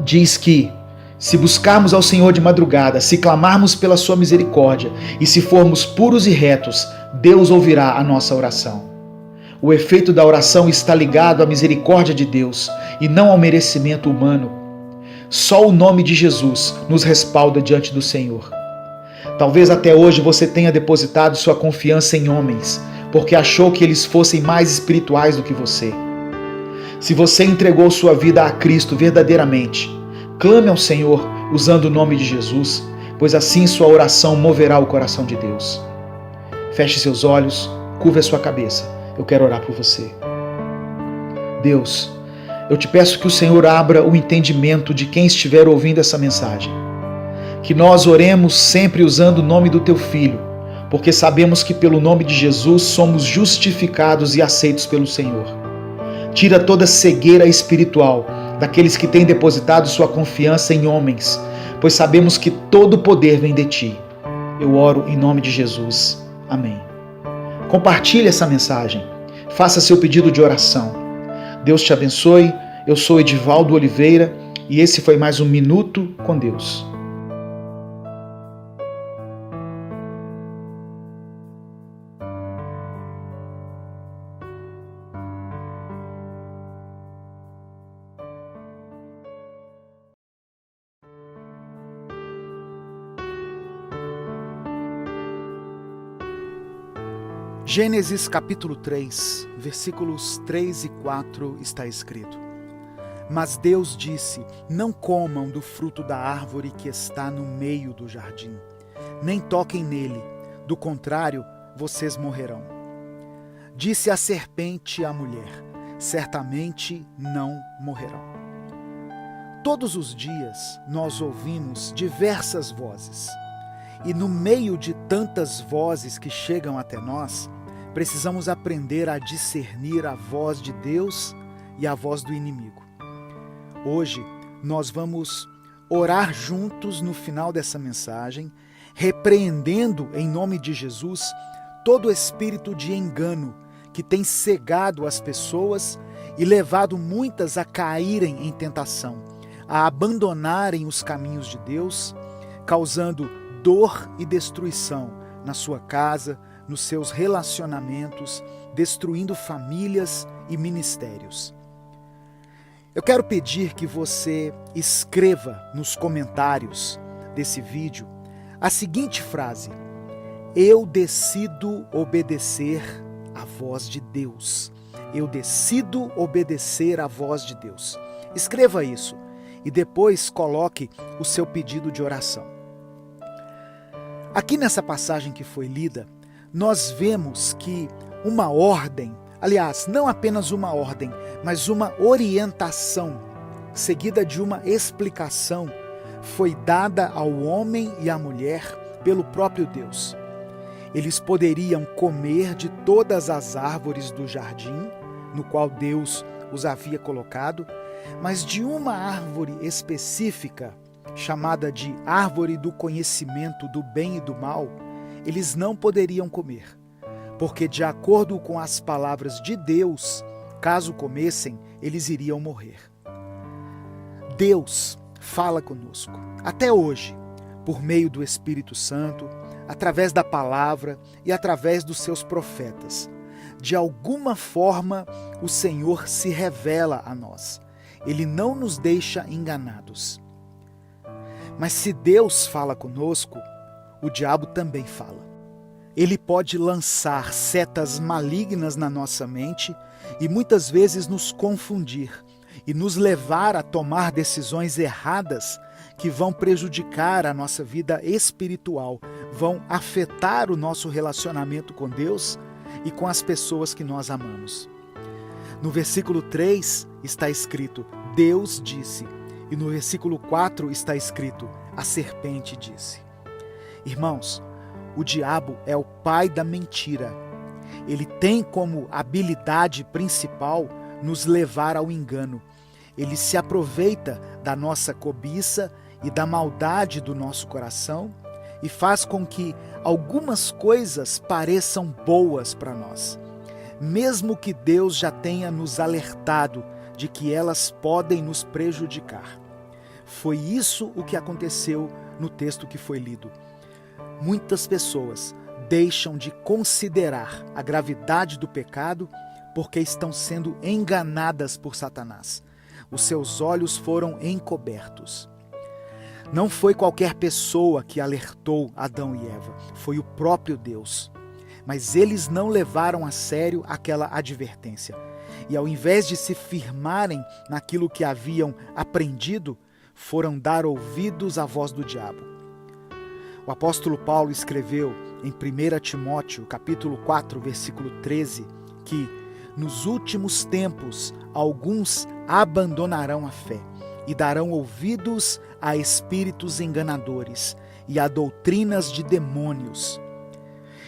diz que, se buscarmos ao Senhor de madrugada, se clamarmos pela sua misericórdia e se formos puros e retos, Deus ouvirá a nossa oração. O efeito da oração está ligado à misericórdia de Deus e não ao merecimento humano. Só o nome de Jesus nos respalda diante do Senhor. Talvez até hoje você tenha depositado sua confiança em homens, porque achou que eles fossem mais espirituais do que você. Se você entregou sua vida a Cristo verdadeiramente, clame ao Senhor usando o nome de Jesus, pois assim sua oração moverá o coração de Deus. Feche seus olhos, curva a sua cabeça. Eu quero orar por você. Deus, eu te peço que o Senhor abra o entendimento de quem estiver ouvindo essa mensagem. Que nós oremos sempre usando o nome do Teu Filho, porque sabemos que pelo nome de Jesus somos justificados e aceitos pelo Senhor. Tira toda cegueira espiritual daqueles que têm depositado sua confiança em homens, pois sabemos que todo o poder vem de Ti. Eu oro em nome de Jesus. Amém. Compartilhe essa mensagem. Faça seu pedido de oração. Deus te abençoe. Eu sou Edivaldo Oliveira e esse foi mais um Minuto com Deus. Gênesis capítulo 3, versículos 3 e 4 está escrito: Mas Deus disse, não comam do fruto da árvore que está no meio do jardim, nem toquem nele, do contrário, vocês morrerão. Disse a serpente à mulher, certamente não morrerão. Todos os dias nós ouvimos diversas vozes, e no meio de tantas vozes que chegam até nós, precisamos aprender a discernir a voz de Deus e a voz do inimigo. Hoje, nós vamos orar juntos no final dessa mensagem, repreendendo em nome de Jesus todo espírito de engano que tem cegado as pessoas e levado muitas a caírem em tentação, a abandonarem os caminhos de Deus, causando dor e destruição na sua casa, nos seus relacionamentos, destruindo famílias e ministérios. Eu quero pedir que você escreva nos comentários desse vídeo a seguinte frase: eu decido obedecer à voz de Deus. Eu decido obedecer à voz de Deus. Escreva isso e depois coloque o seu pedido de oração. Aqui nessa passagem que foi lida, nós vemos que uma ordem, aliás, não apenas uma ordem, mas uma orientação, seguida de uma explicação, foi dada ao homem e à mulher pelo próprio Deus. Eles poderiam comer de todas as árvores do jardim, no qual Deus os havia colocado, mas de uma árvore específica, chamada de árvore do conhecimento do bem e do mal, eles não poderiam comer, porque de acordo com as palavras de Deus, caso comessem, eles iriam morrer. Deus fala conosco, até hoje, por meio do Espírito Santo, através da palavra e através dos seus profetas. De alguma forma, o Senhor se revela a nós. Ele não nos deixa enganados. Mas se Deus fala conosco, o diabo também fala. Ele pode lançar setas malignas na nossa mente e muitas vezes nos confundir e nos levar a tomar decisões erradas que vão prejudicar a nossa vida espiritual, vão afetar o nosso relacionamento com Deus e com as pessoas que nós amamos. No versículo 3 está escrito, Deus disse, e no versículo 4 está escrito, a serpente disse. Irmãos, o diabo é o pai da mentira. Ele tem como habilidade principal nos levar ao engano. Ele se aproveita da nossa cobiça e da maldade do nosso coração e faz com que algumas coisas pareçam boas para nós, mesmo que Deus já tenha nos alertado de que elas podem nos prejudicar. Foi isso o que aconteceu no texto que foi lido. Muitas pessoas deixam de considerar a gravidade do pecado porque estão sendo enganadas por Satanás. os seus olhos foram encobertos. Não foi qualquer pessoa que alertou Adão e Eva, foi o próprio Deus. Mas eles não levaram a sério aquela advertência. E ao invés de se firmarem naquilo que haviam aprendido, foram dar ouvidos à voz do diabo. O apóstolo Paulo escreveu em 1 Timóteo, capítulo 4, versículo 13, que nos últimos tempos alguns abandonarão a fé e darão ouvidos a espíritos enganadores e a doutrinas de demônios.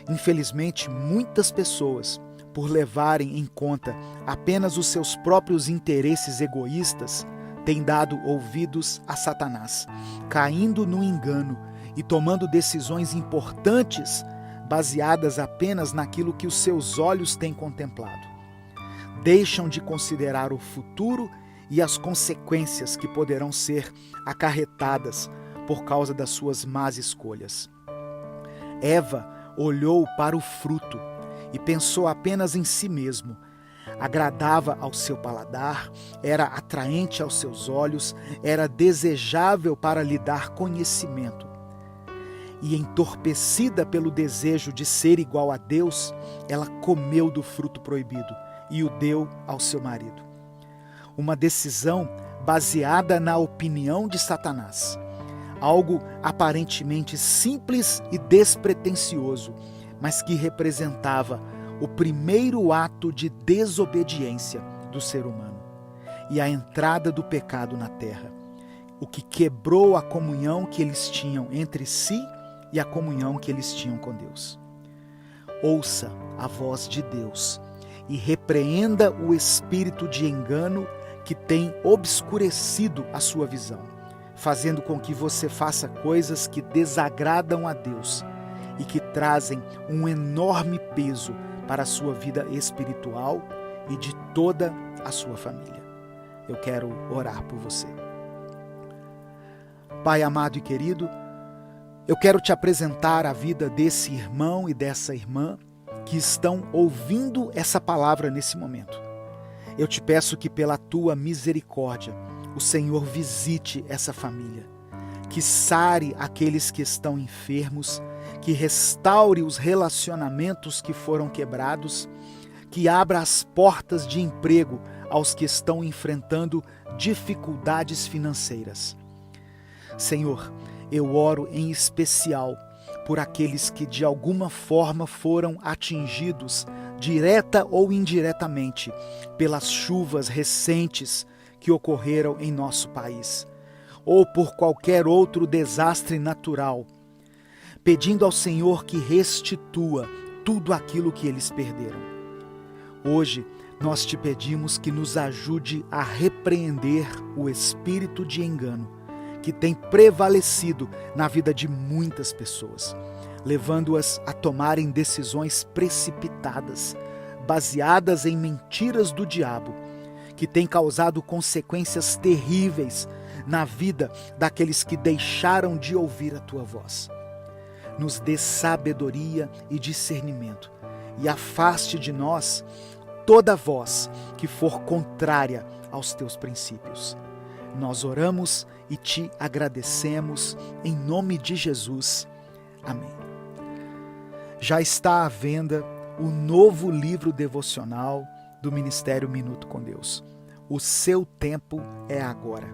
Infelizmente, muitas pessoas, por levarem em conta apenas os seus próprios interesses egoístas, têm dado ouvidos a Satanás, caindo no engano e tomando decisões importantes baseadas apenas naquilo que os seus olhos têm contemplado. Deixam de considerar o futuro e as consequências que poderão ser acarretadas por causa das suas más escolhas. Eva olhou para o fruto e pensou apenas em si mesmo. Agradava ao seu paladar, era atraente aos seus olhos, era desejável para lhe dar conhecimento. E entorpecida pelo desejo de ser igual a Deus, ela comeu do fruto proibido e o deu ao seu marido. Uma decisão baseada na opinião de Satanás. Algo aparentemente simples e despretensioso, mas que representava o primeiro ato de desobediência do ser humano e a entrada do pecado na terra, o que quebrou a comunhão que eles tinham entre si e a comunhão que eles tinham com Deus. Ouça a voz de Deus e repreenda o espírito de engano que tem obscurecido a sua visão, fazendo com que você faça coisas que desagradam a Deus e que trazem um enorme peso para a sua vida espiritual e de toda a sua família. Eu quero orar por você. Pai amado e querido, eu quero te apresentar a vida desse irmão e dessa irmã que estão ouvindo essa palavra nesse momento. Eu te peço que pela tua misericórdia o Senhor visite essa família, que sare aqueles que estão enfermos, que restaure os relacionamentos que foram quebrados, que abra as portas de emprego aos que estão enfrentando dificuldades financeiras. Senhor, eu oro em especial por aqueles que de alguma forma foram atingidos, direta ou indiretamente, pelas chuvas recentes que ocorreram em nosso país, ou por qualquer outro desastre natural, pedindo ao Senhor que restitua tudo aquilo que eles perderam. Hoje, nós te pedimos que nos ajude a repreender o espírito de engano que tem prevalecido na vida de muitas pessoas, levando-as a tomarem decisões precipitadas, baseadas em mentiras do diabo, que tem causado consequências terríveis na vida daqueles que deixaram de ouvir a tua voz. Nos dê sabedoria e discernimento e afaste de nós toda voz que for contrária aos teus princípios. Nós oramos e te agradecemos em nome de Jesus. Amém. Já está à venda o novo livro devocional do Ministério Minuto com Deus. O seu tempo é agora.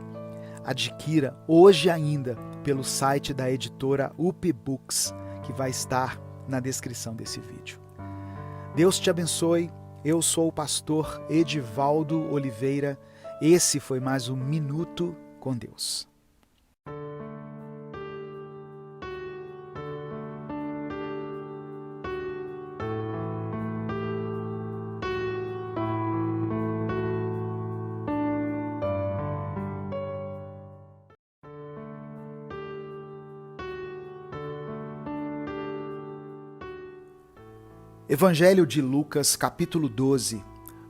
Adquira hoje ainda pelo site da editora UP Books, que vai estar na descrição desse vídeo. Deus te abençoe. Eu sou o pastor Edivaldo Oliveira. Esse foi mais um Minuto com Deus. Evangelho de Lucas, capítulo 12,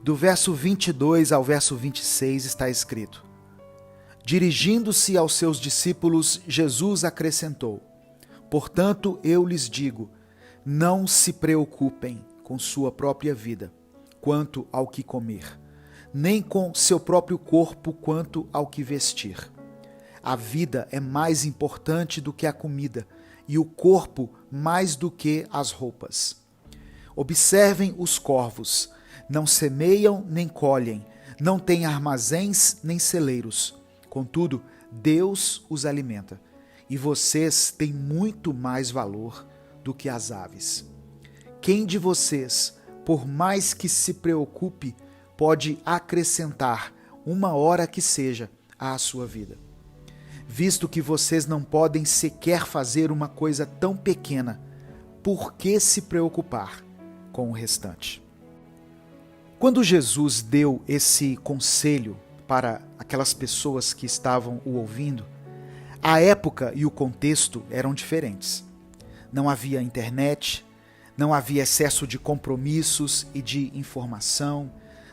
do verso 22 ao verso 26 está escrito: Dirigindo-se aos seus discípulos, Jesus acrescentou: Portanto, eu lhes digo, não se preocupem com sua própria vida, quanto ao que comer, nem com seu próprio corpo quanto ao que vestir. A vida é mais importante do que a comida, e o corpo mais do que as roupas. Observem os corvos, não semeiam nem colhem, não têm armazéns nem celeiros. Contudo, Deus os alimenta, e vocês têm muito mais valor do que as aves. Quem de vocês, por mais que se preocupe, pode acrescentar uma hora que seja à sua vida? Visto que vocês não podem sequer fazer uma coisa tão pequena, por que se preocupar com o restante? Quando Jesus deu esse conselho para aquelas pessoas que estavam o ouvindo, a época e o contexto eram diferentes. Não havia internet, não havia excesso de compromissos e de informação,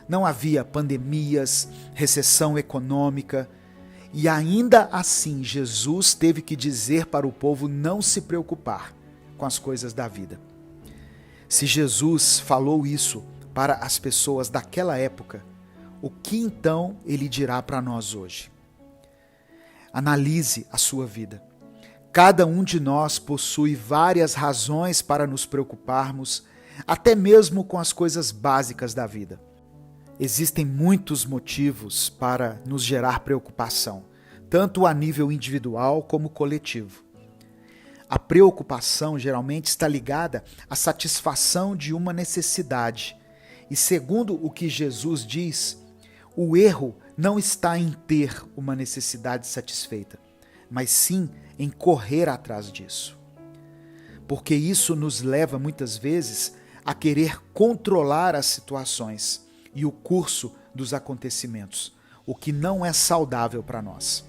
não havia pandemias, recessão econômica, e ainda assim Jesus teve que dizer para o povo não se preocupar com as coisas da vida. Se Jesus falou isso para as pessoas daquela época, o que então ele dirá para nós hoje? Analise a sua vida. Cada um de nós possui várias razões para nos preocuparmos, até mesmo com as coisas básicas da vida. Existem muitos motivos para nos gerar preocupação, tanto a nível individual como coletivo. A preocupação geralmente está ligada à satisfação de uma necessidade. E segundo o que Jesus diz, o erro não está em ter uma necessidade satisfeita, mas sim em correr atrás disso. Porque isso nos leva muitas vezes a querer controlar as situações e o curso dos acontecimentos, o que não é saudável para nós.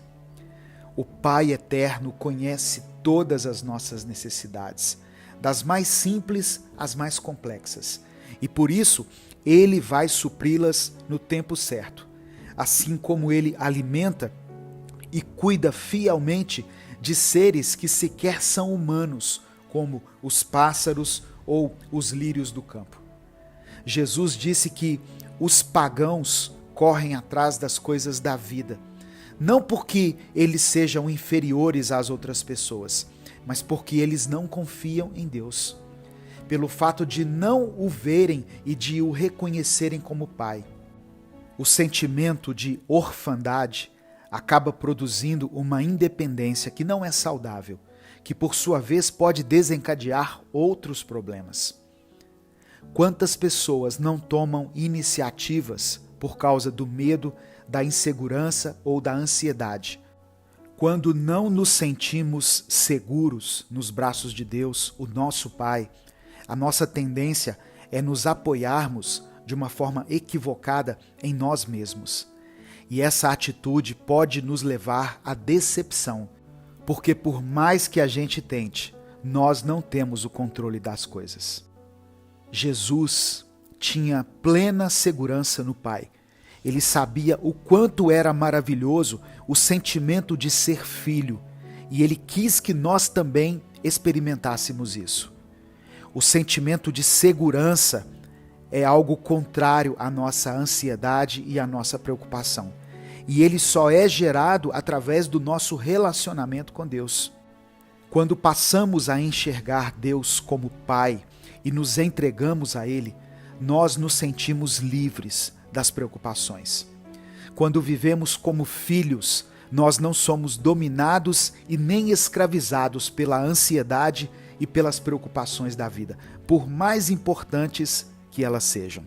O Pai Eterno conhece todas as nossas necessidades, das mais simples às mais complexas, e por isso Ele vai supri-las no tempo certo, assim como Ele alimenta e cuida fielmente de seres que sequer são humanos, como os pássaros ou os lírios do campo. Jesus disse que os pagãos correm atrás das coisas da vida, não porque eles sejam inferiores às outras pessoas, mas porque eles não confiam em Deus, pelo fato de não o verem e de o reconhecerem como Pai. O sentimento de orfandade acaba produzindo uma independência que não é saudável, que por sua vez pode desencadear outros problemas. Quantas pessoas não tomam iniciativas por causa do medo, da insegurança ou da ansiedade? Quando não nos sentimos seguros nos braços de Deus, o nosso Pai, a nossa tendência é nos apoiarmos de uma forma equivocada em nós mesmos. E essa atitude pode nos levar à decepção, porque por mais que a gente tente, nós não temos o controle das coisas. Jesus tinha plena segurança no Pai. Ele sabia o quanto era maravilhoso o sentimento de ser filho, e ele quis que nós também experimentássemos isso. O sentimento de segurança é algo contrário à nossa ansiedade e à nossa preocupação. E ele só é gerado através do nosso relacionamento com Deus. Quando passamos a enxergar Deus como Pai e nos entregamos a Ele, nós nos sentimos livres das preocupações. Quando vivemos como filhos, nós não somos dominados e nem escravizados pela ansiedade e pelas preocupações da vida, por mais importantes que elas sejam.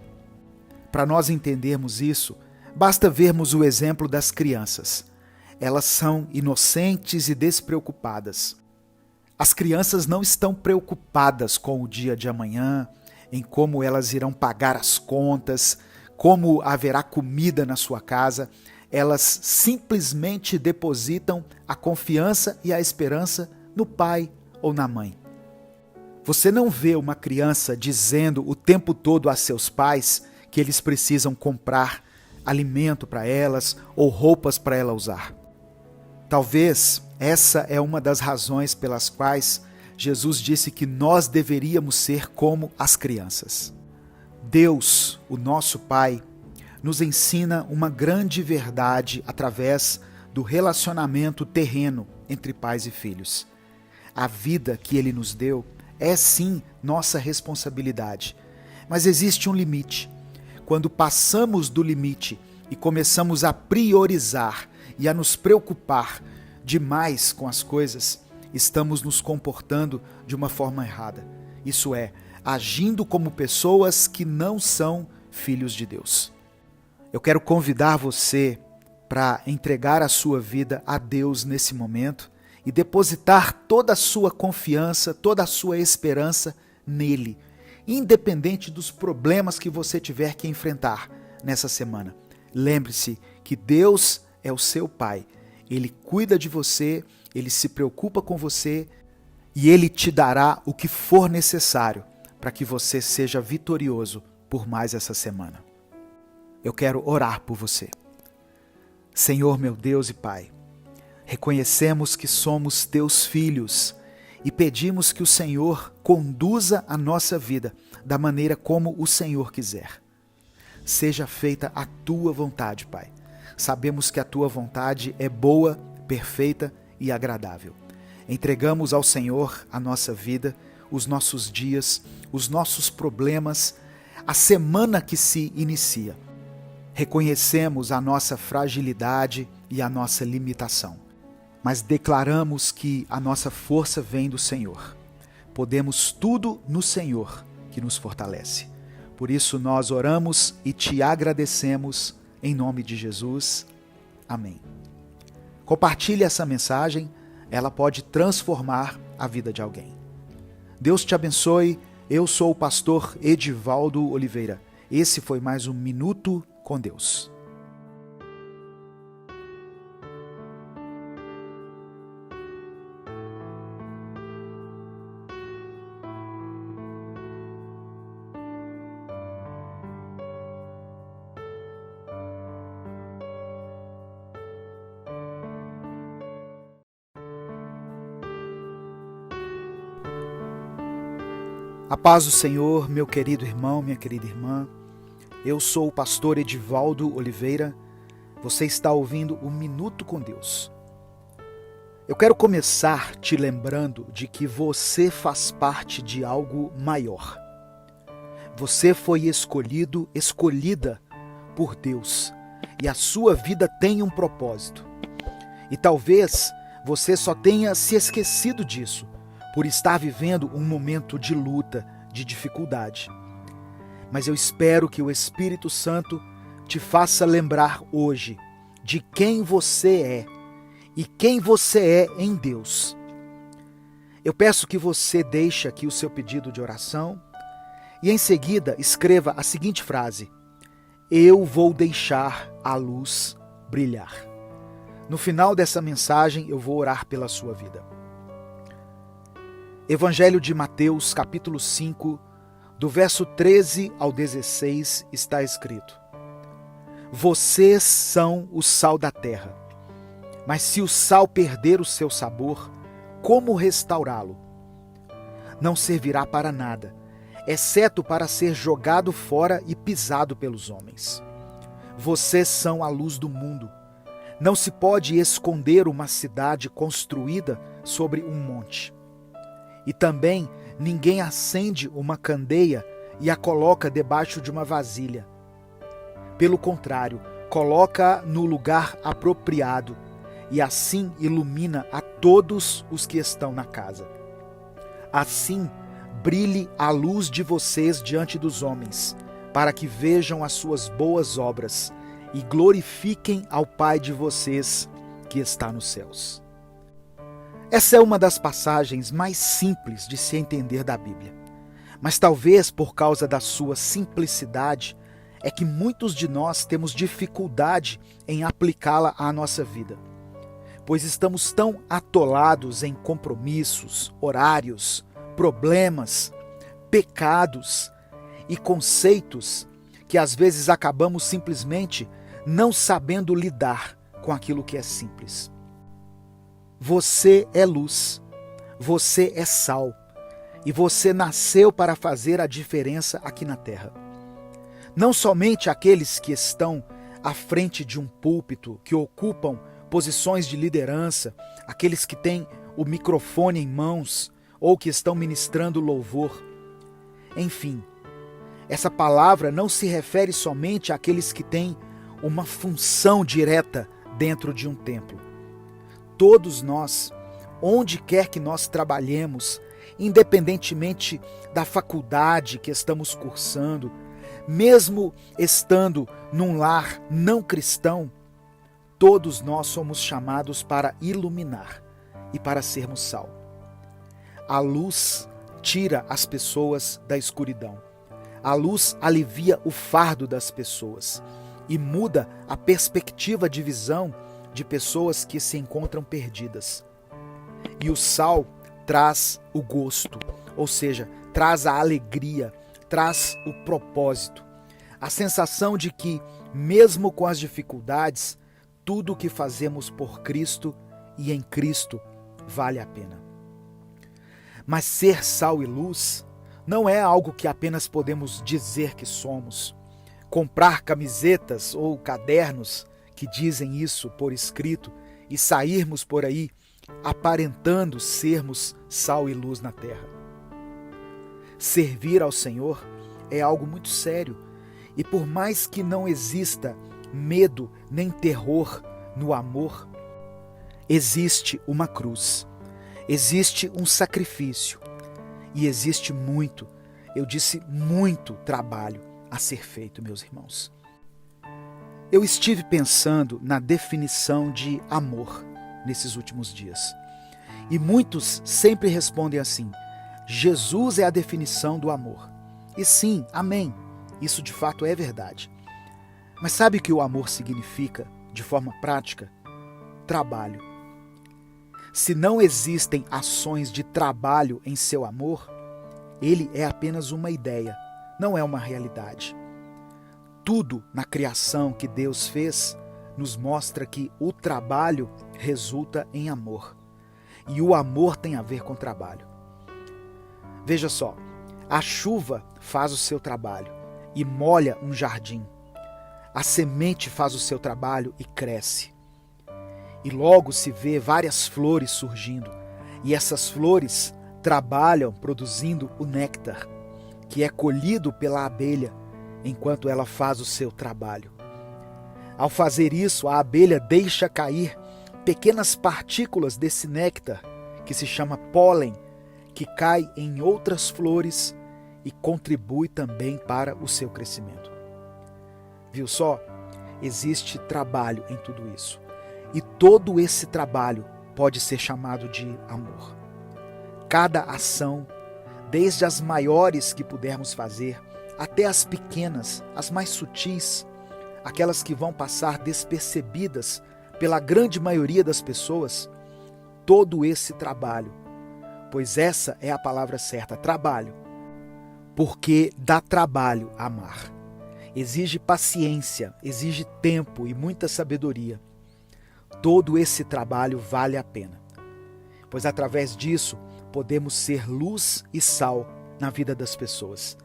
Para nós entendermos isso, basta vermos o exemplo das crianças. Elas são inocentes e despreocupadas. As crianças não estão preocupadas com o dia de amanhã, em como elas irão pagar as contas, como haverá comida na sua casa. Elas simplesmente depositam a confiança e a esperança no pai ou na mãe. Você não vê uma criança dizendo o tempo todo a seus pais que eles precisam comprar alimento para elas ou roupas para ela usar. Talvez essa é uma das razões pelas quais Jesus disse que nós deveríamos ser como as crianças. Deus, o nosso Pai, nos ensina uma grande verdade através do relacionamento terreno entre pais e filhos. A vida que Ele nos deu é sim nossa responsabilidade, mas existe um limite. Quando passamos do limite e começamos a priorizar e a nos preocupar demais com as coisas, estamos nos comportando de uma forma errada. Isso é, agindo como pessoas que não são filhos de Deus. Eu quero convidar você para entregar a sua vida a Deus nesse momento e depositar toda a sua confiança, toda a sua esperança nele, independente dos problemas que você tiver que enfrentar nessa semana. Lembre-se que Deus é o seu Pai. Ele cuida de você, Ele se preocupa com você e Ele te dará o que for necessário para que você seja vitorioso por mais essa semana. Eu quero orar por você. Senhor, meu Deus e Pai, reconhecemos que somos Teus filhos e pedimos que o Senhor conduza a nossa vida da maneira como o Senhor quiser. Seja feita a Tua vontade, Pai. Sabemos que a Tua vontade é boa, perfeita e agradável. Entregamos ao Senhor a nossa vida, os nossos dias, os nossos problemas, a semana que se inicia. Reconhecemos a nossa fragilidade e a nossa limitação, mas declaramos que a nossa força vem do Senhor. Podemos tudo no Senhor que nos fortalece. Por isso nós oramos e te agradecemos em nome de Jesus. Amém. Compartilhe essa mensagem, ela pode transformar a vida de alguém. Deus te abençoe. Eu sou o pastor Edivaldo Oliveira. Esse foi mais um Minuto com Deus. A paz do Senhor, meu querido irmão, minha querida irmã. Eu sou o pastor Edivaldo Oliveira. Você está ouvindo o Minuto com Deus. Eu quero começar te lembrando de que você faz parte de algo maior. Você foi escolhido, escolhida por Deus. E a sua vida tem um propósito. E talvez você só tenha se esquecido disso, por estar vivendo um momento de luta, de dificuldade. Mas eu espero que o Espírito Santo te faça lembrar hoje de quem você é e quem você é em Deus. Eu peço que você deixe aqui o seu pedido de oração e em seguida escreva a seguinte frase: eu vou deixar a luz brilhar. No final dessa mensagem eu vou orar pela sua vida. Evangelho de Mateus, capítulo 5, do verso 13 ao 16, está escrito: vocês são o sal da terra, mas se o sal perder o seu sabor, como restaurá-lo? Não servirá para nada, exceto para ser jogado fora e pisado pelos homens. Vocês são a luz do mundo. Não se pode esconder uma cidade construída sobre um monte. E também ninguém acende uma candeia e a coloca debaixo de uma vasilha. Pelo contrário, coloca-a no lugar apropriado e assim ilumina a todos os que estão na casa. Assim, brilhe a luz de vocês diante dos homens, para que vejam as suas boas obras e glorifiquem ao Pai de vocês que está nos céus. Essa é uma das passagens mais simples de se entender da Bíblia. Mas talvez por causa da sua simplicidade, é que muitos de nós temos dificuldade em aplicá-la à nossa vida. Pois estamos tão atolados em compromissos, horários, problemas, pecados e conceitos que às vezes acabamos simplesmente não sabendo lidar com aquilo que é simples. Você é luz, você é sal, e você nasceu para fazer a diferença aqui na terra. Não somente aqueles que estão à frente de um púlpito, que ocupam posições de liderança, aqueles que têm o microfone em mãos ou que estão ministrando louvor. Enfim, essa palavra não se refere somente àqueles que têm uma função direta dentro de um templo. Todos nós, onde quer que nós trabalhemos, independentemente da faculdade que estamos cursando, mesmo estando num lar não cristão, todos nós somos chamados para iluminar e para sermos sal. A luz tira as pessoas da escuridão. A luz alivia o fardo das pessoas e muda a perspectiva de visão de pessoas que se encontram perdidas. E o sal traz o gosto, ou seja, traz a alegria, traz o propósito, a sensação de que, mesmo com as dificuldades, tudo o que fazemos por Cristo e em Cristo vale a pena. Mas ser sal e luz não é algo que apenas podemos dizer que somos. Comprar camisetas ou cadernos que dizem isso por escrito e sairmos por aí aparentando sermos sal e luz na terra. Servir ao Senhor é algo muito sério e por mais que não exista medo nem terror no amor, existe uma cruz, existe um sacrifício e existe muito, eu disse muito trabalho a ser feito, meus irmãos. Eu estive pensando na definição de amor nesses últimos dias. E muitos sempre respondem assim: Jesus é a definição do amor. E sim, amém, isso de fato é verdade. Mas sabe o que o amor significa, de forma prática? Trabalho. Se não existem ações de trabalho em seu amor, ele é apenas uma ideia, não é uma realidade. Tudo na criação que Deus fez nos mostra que o trabalho resulta em amor. E o amor tem a ver com trabalho. Veja só, a chuva faz o seu trabalho e molha um jardim. A semente faz o seu trabalho e cresce. E logo se vê várias flores surgindo. E essas flores trabalham produzindo o néctar, que é colhido pela abelha enquanto ela faz o seu trabalho. Ao fazer isso, a abelha deixa cair pequenas partículas desse néctar, que se chama pólen, que cai em outras flores e contribui também para o seu crescimento. Viu só? Existe trabalho em tudo isso. E todo esse trabalho pode ser chamado de amor. Cada ação, desde as maiores que pudermos fazer, até as pequenas, as mais sutis, aquelas que vão passar despercebidas pela grande maioria das pessoas, todo esse trabalho, pois essa é a palavra certa, trabalho, porque dá trabalho amar. Exige paciência, exige tempo e muita sabedoria. Todo esse trabalho vale a pena, pois através disso podemos ser luz e sal na vida das pessoas.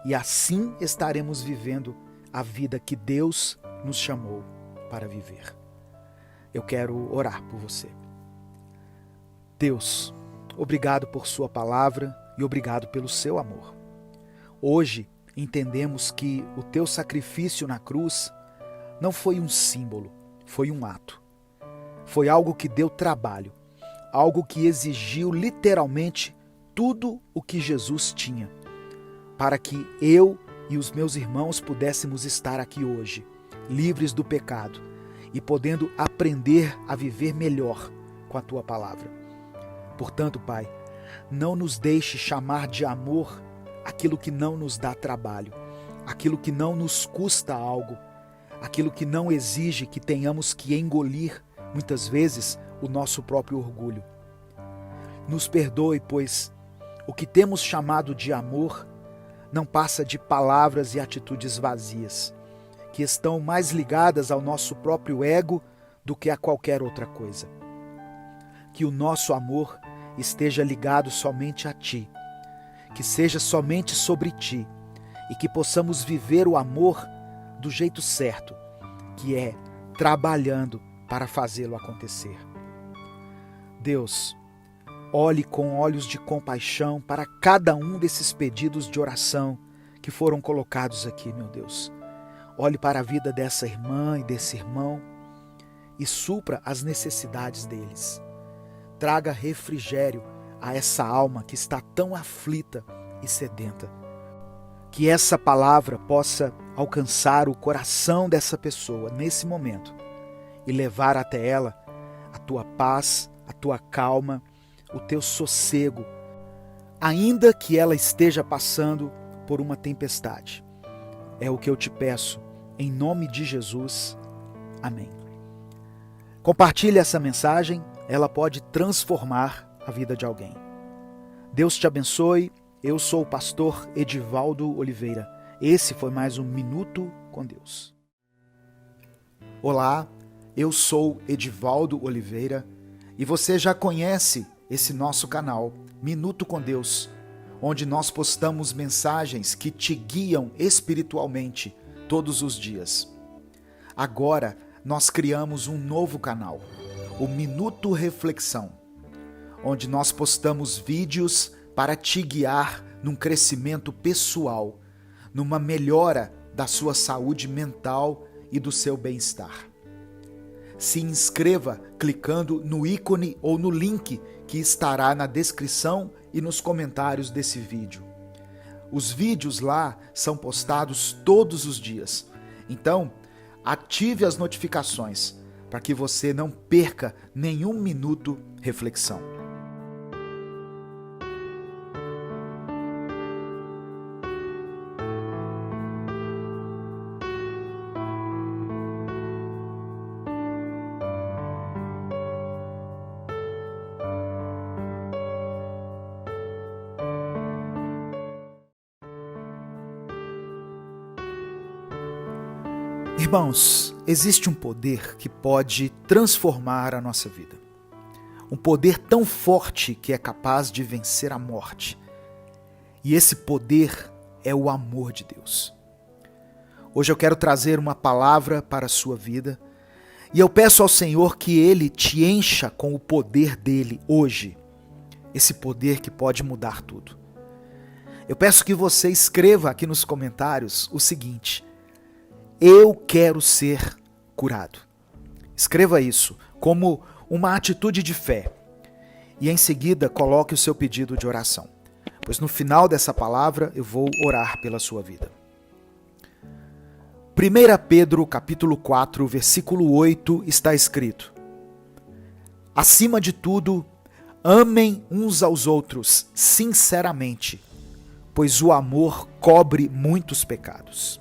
E assim estaremos vivendo a vida que Deus nos chamou para viver. Eu quero orar por você. Deus, obrigado por sua palavra e obrigado pelo seu amor. Hoje entendemos que o teu sacrifício na cruz não foi um símbolo, foi um ato. Foi algo que deu trabalho, algo que exigiu literalmente tudo o que Jesus tinha, para que eu e os meus irmãos pudéssemos estar aqui hoje, livres do pecado e podendo aprender a viver melhor com a tua palavra. Portanto, Pai, não nos deixe chamar de amor aquilo que não nos dá trabalho, aquilo que não nos custa algo, aquilo que não exige que tenhamos que engolir, muitas vezes, o nosso próprio orgulho. Nos perdoe, pois o que temos chamado de amor não passa de palavras e atitudes vazias, que estão mais ligadas ao nosso próprio ego do que a qualquer outra coisa. Que o nosso amor esteja ligado somente a Ti, que seja somente sobre Ti e que possamos viver o amor do jeito certo, que é trabalhando para fazê-lo acontecer. Deus, olhe com olhos de compaixão para cada um desses pedidos de oração que foram colocados aqui, meu Deus. Olhe para a vida dessa irmã e desse irmão e supra as necessidades deles. Traga refrigério a essa alma que está tão aflita e sedenta. Que essa palavra possa alcançar o coração dessa pessoa nesse momento e levar até ela a tua paz, a tua calma, o teu sossego, ainda que ela esteja passando por uma tempestade. É o que eu te peço, em nome de Jesus. Amém. Compartilhe essa mensagem, ela pode transformar a vida de alguém. Deus te abençoe. Eu sou o pastor Edivaldo Oliveira. Esse foi mais um Minuto com Deus. Olá, eu sou Edivaldo Oliveira e você já conhece esse nosso canal, Minuto com Deus, onde nós postamos mensagens que te guiam espiritualmente todos os dias. Agora, nós criamos um novo canal, o Minuto Reflexão, onde nós postamos vídeos para te guiar num crescimento pessoal, numa melhora da sua saúde mental e do seu bem-estar. Se inscreva clicando no ícone ou no link que estará na descrição e nos comentários desse vídeo. Os vídeos lá são postados todos os dias, então ative as notificações para que você não perca nenhum minuto reflexão. Irmãos, existe um poder que pode transformar a nossa vida. Um poder tão forte que é capaz de vencer a morte. E esse poder é o amor de Deus. Hoje eu quero trazer uma palavra para a sua vida e eu peço ao Senhor que Ele te encha com o poder dEle hoje. Esse poder que pode mudar tudo. Eu peço que você escreva aqui nos comentários o seguinte: eu quero ser curado. Escreva isso como uma atitude de fé e em seguida coloque o seu pedido de oração, pois no final dessa palavra eu vou orar pela sua vida. 1 Pedro capítulo 4, versículo 8 está escrito: acima de tudo, amem uns aos outros sinceramente, pois o amor cobre muitos pecados.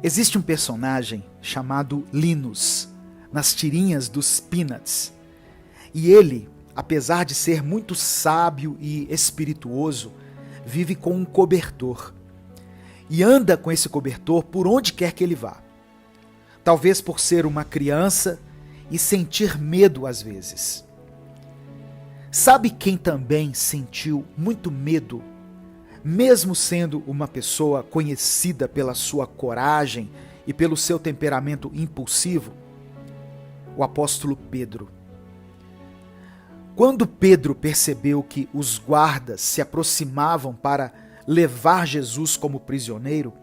Existe um personagem chamado Linus nas tirinhas dos Peanuts. E ele, apesar de ser muito sábio e espirituoso, vive com um cobertor. E anda com esse cobertor por onde quer que ele vá. Talvez por ser uma criança e sentir medo às vezes. Sabe quem também sentiu muito medo? Mesmo sendo uma pessoa conhecida pela sua coragem e pelo seu temperamento impulsivo, o apóstolo Pedro. Quando Pedro percebeu que os guardas se aproximavam para levar Jesus como prisioneiro,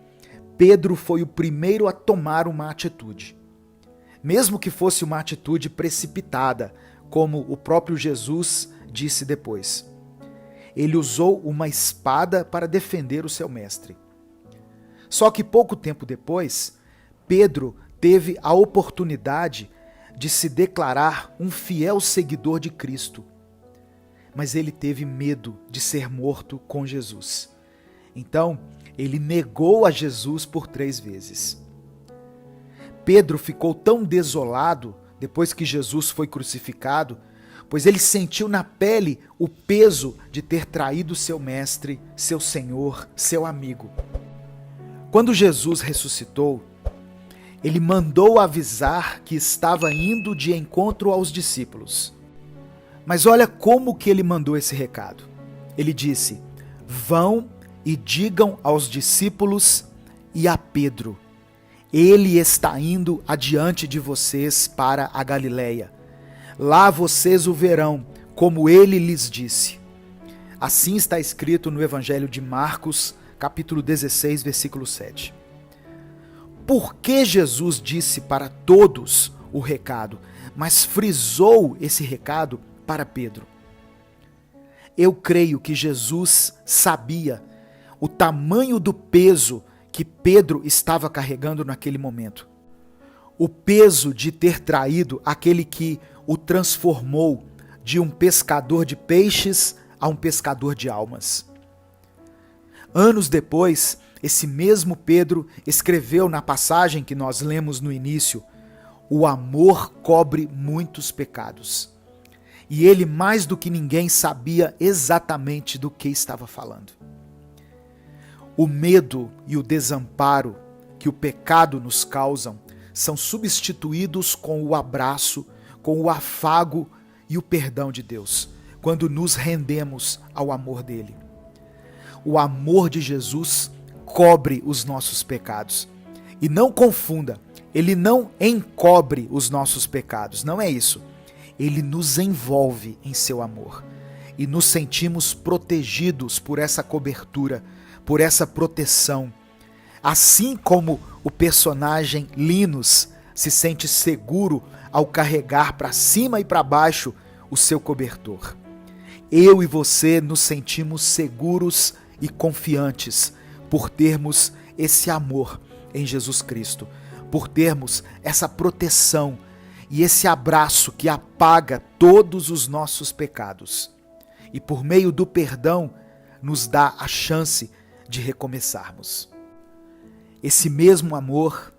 Pedro foi o primeiro a tomar uma atitude. Mesmo que fosse uma atitude precipitada, como o próprio Jesus disse depois. Ele usou uma espada para defender o seu mestre. Só que pouco tempo depois, Pedro teve a oportunidade de se declarar um fiel seguidor de Cristo. Mas ele teve medo de ser morto com Jesus. Então, ele negou a Jesus por 3 vezes. Pedro ficou tão desolado depois que Jesus foi crucificado, pois ele sentiu na pele o peso de ter traído seu mestre, seu Senhor, seu amigo. Quando Jesus ressuscitou, ele mandou avisar que estava indo de encontro aos discípulos. Mas olha como que ele mandou esse recado. Ele disse: vão e digam aos discípulos e a Pedro: ele está indo adiante de vocês para a Galileia. Lá vocês o verão, como ele lhes disse. Assim está escrito no Evangelho de Marcos, capítulo 16, versículo 7. Por que Jesus disse para todos o recado, mas frisou esse recado para Pedro? Eu creio que Jesus sabia o tamanho do peso que Pedro estava carregando naquele momento. O peso de ter traído aquele que o transformou de um pescador de peixes a um pescador de almas. Anos depois, esse mesmo Pedro escreveu na passagem que nós lemos no início: o amor cobre muitos pecados. E ele, mais do que ninguém, sabia exatamente do que estava falando. O medo e o desamparo que o pecado nos causam são substituídos com o abraço, com o afago e o perdão de Deus, quando nos rendemos ao amor dele. O amor de Jesus cobre os nossos pecados. E não confunda, ele não encobre os nossos pecados, não é isso. Ele nos envolve em seu amor e nos sentimos protegidos por essa cobertura, por essa proteção. Assim como o personagem Linus se sente seguro ao carregar para cima e para baixo o seu cobertor. Eu e você nos sentimos seguros e confiantes por termos esse amor em Jesus Cristo, por termos essa proteção e esse abraço que apaga todos os nossos pecados. E por meio do perdão, nos dá a chance de recomeçarmos. Esse mesmo amor,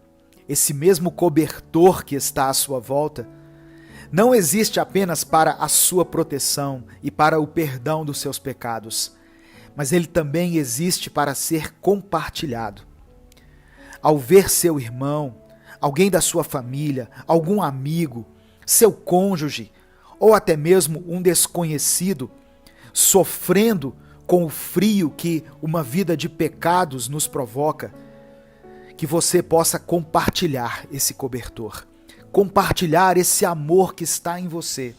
esse mesmo cobertor que está à sua volta, não existe apenas para a sua proteção e para o perdão dos seus pecados, mas ele também existe para ser compartilhado. Ao ver seu irmão, alguém da sua família, algum amigo, seu cônjuge ou até mesmo um desconhecido sofrendo com o frio que uma vida de pecados nos provoca, que você possa compartilhar esse cobertor, compartilhar esse amor que está em você,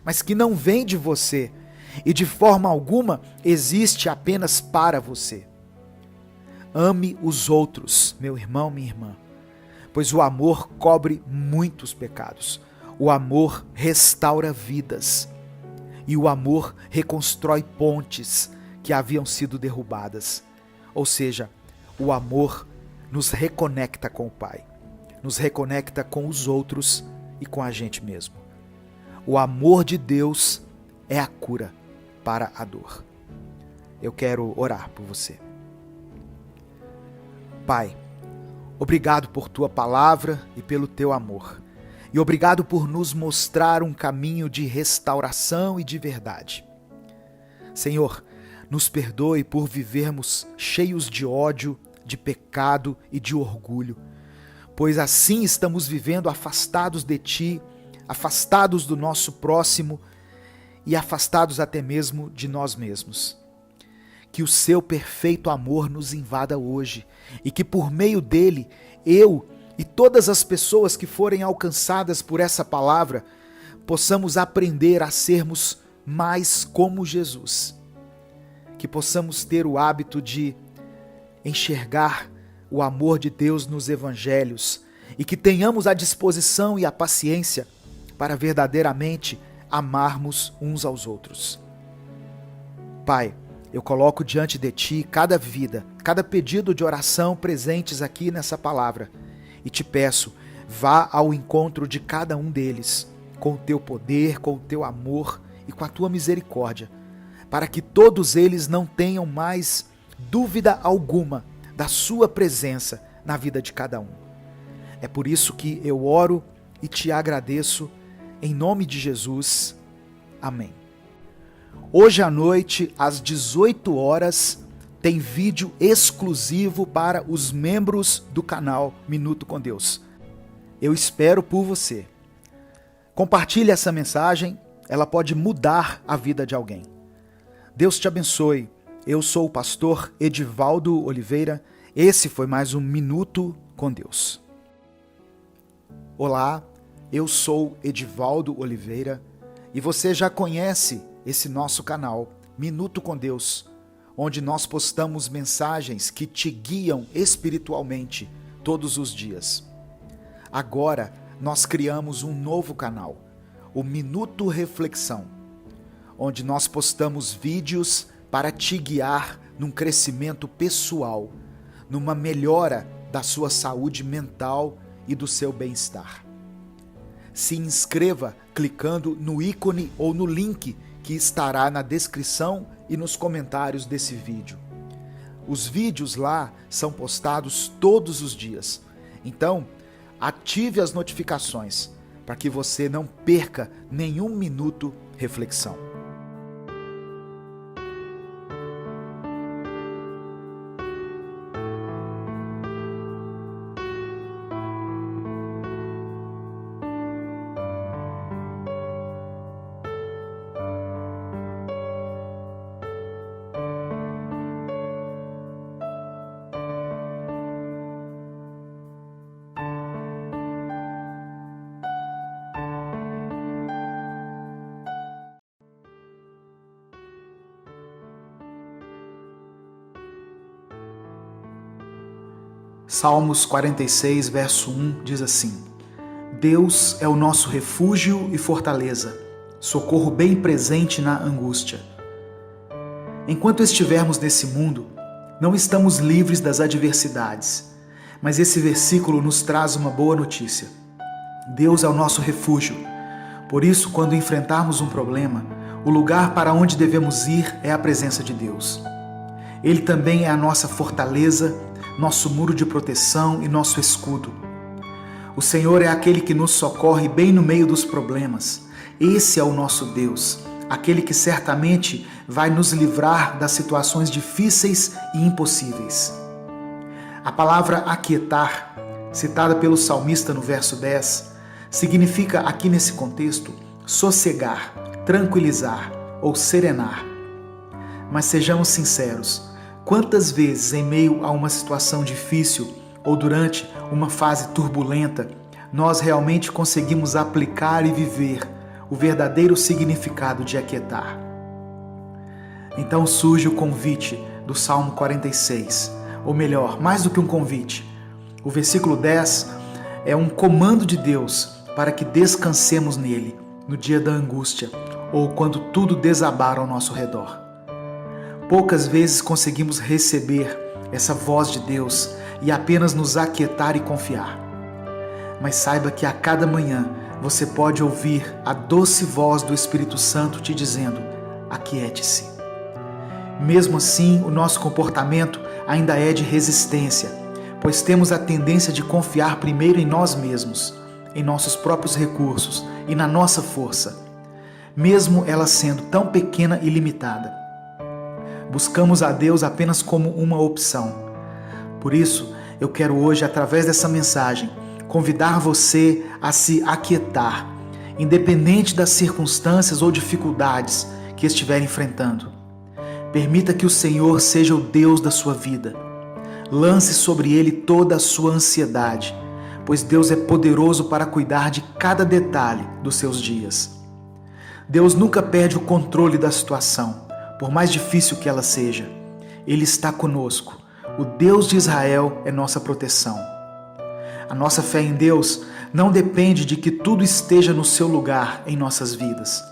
mas que não vem de você e de forma alguma existe apenas para você. Ame os outros, meu irmão, minha irmã, pois o amor cobre muitos pecados. O amor restaura vidas e o amor reconstrói pontes que haviam sido derrubadas. Ou seja, o amor nos reconecta com o Pai, nos reconecta com os outros e com a gente mesmo. O amor de Deus é a cura para a dor. Eu quero orar por você. Pai, obrigado por tua palavra e pelo teu amor. E obrigado por nos mostrar um caminho de restauração e de verdade. Senhor, nos perdoe por vivermos cheios de ódio, de pecado e de orgulho, pois assim estamos vivendo afastados de Ti, afastados do nosso próximo e afastados até mesmo de nós mesmos. Que o seu perfeito amor nos invada hoje e que por meio dele, eu e todas as pessoas que forem alcançadas por essa palavra, possamos aprender a sermos mais como Jesus. Que possamos ter o hábito de enxergar o amor de Deus nos evangelhos e que tenhamos a disposição e a paciência para verdadeiramente amarmos uns aos outros. Pai, eu coloco diante de Ti cada vida, cada pedido de oração presentes aqui nessa palavra e te peço, vá ao encontro de cada um deles, com o Teu poder, com o Teu amor e com a Tua misericórdia, para que todos eles não tenham mais dúvida alguma da Sua presença na vida de cada um. É por isso que eu oro e te agradeço, em nome de Jesus. Amém. Hoje à noite, às 18 horas, tem vídeo exclusivo para os membros do canal Minuto com Deus. Eu espero por você. Compartilhe essa mensagem, ela pode mudar a vida de alguém. Deus te abençoe eu sou o pastor Edivaldo Oliveira. Esse foi mais um Minuto com Deus. Olá, eu sou Edivaldo Oliveira e você já conhece esse nosso canal, Minuto com Deus, onde nós postamos mensagens que te guiam espiritualmente todos os dias. Agora, nós criamos um novo canal, o Minuto Reflexão, onde nós postamos vídeos para te guiar num crescimento pessoal, numa melhora da sua saúde mental e do seu bem-estar. Se inscreva clicando no ícone ou no link que estará na descrição e nos comentários desse vídeo. Os vídeos lá são postados todos os dias, então ative as notificações para que você não perca nenhum minuto reflexão. Salmos 46, verso 1 diz assim: Deus é o nosso refúgio e fortaleza, socorro bem presente na angústia. Enquanto estivermos nesse mundo, não estamos livres das adversidades, mas esse versículo nos traz uma boa notícia. Deus é o nosso refúgio. Por isso, quando enfrentarmos um problema, o lugar para onde devemos ir é a presença de Deus. Ele também é a nossa fortaleza, nosso muro de proteção e nosso escudo. O Senhor é aquele que nos socorre bem no meio dos problemas. Esse é o nosso Deus, aquele que certamente vai nos livrar das situações difíceis e impossíveis. A palavra aquietar, citada pelo salmista no verso 10, significa aqui nesse contexto sossegar, tranquilizar ou serenar. Mas sejamos sinceros, quantas vezes em meio a uma situação difícil ou durante uma fase turbulenta, nós realmente conseguimos aplicar e viver o verdadeiro significado de aquietar? Então surge o convite do Salmo 46, ou melhor, mais do que um convite. O versículo 10 é um comando de Deus para que descansemos nele no dia da angústia ou quando tudo desabar ao nosso redor. Poucas vezes conseguimos receber essa voz de Deus e apenas nos aquietar e confiar. Mas saiba que a cada manhã você pode ouvir a doce voz do Espírito Santo te dizendo: aquiete-se. Mesmo assim, o nosso comportamento ainda é de resistência, pois temos a tendência de confiar primeiro em nós mesmos, em nossos próprios recursos e na nossa força, mesmo ela sendo tão pequena e limitada. Buscamos a Deus apenas como uma opção. Por isso, eu quero hoje, através dessa mensagem, convidar você a se aquietar, independente das circunstâncias ou dificuldades que estiver enfrentando. Permita que o Senhor seja o Deus da sua vida. Lance sobre Ele toda a sua ansiedade, pois Deus é poderoso para cuidar de cada detalhe dos seus dias. Deus nunca perde o controle da situação, por mais difícil que ela seja. Ele está conosco. O Deus de Israel é nossa proteção. A nossa fé em Deus não depende de que tudo esteja no seu lugar em nossas vidas.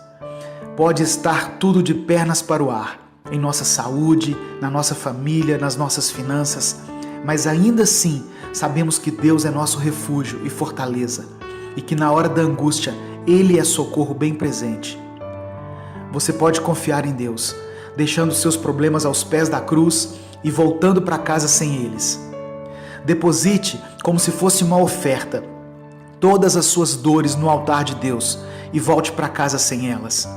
Pode estar tudo de pernas para o ar, em nossa saúde, na nossa família, nas nossas finanças, mas ainda assim sabemos que Deus é nosso refúgio e fortaleza e que na hora da angústia Ele é socorro bem presente. Você pode confiar em Deus, deixando seus problemas aos pés da cruz e voltando para casa sem eles. Deposite, como se fosse uma oferta, todas as suas dores no altar de Deus e volte para casa sem elas.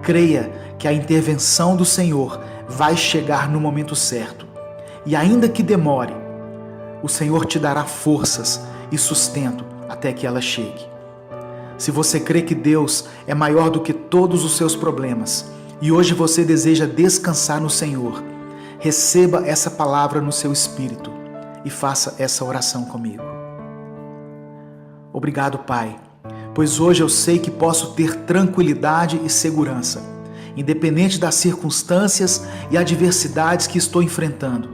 Creia que a intervenção do Senhor vai chegar no momento certo. E ainda que demore, o Senhor te dará forças e sustento até que ela chegue. Se você crê que Deus é maior do que todos os seus problemas e hoje você deseja descansar no Senhor, receba essa palavra no seu espírito e faça essa oração comigo. Obrigado, Pai, pois hoje eu sei que posso ter tranquilidade e segurança, independente das circunstâncias e adversidades que estou enfrentando.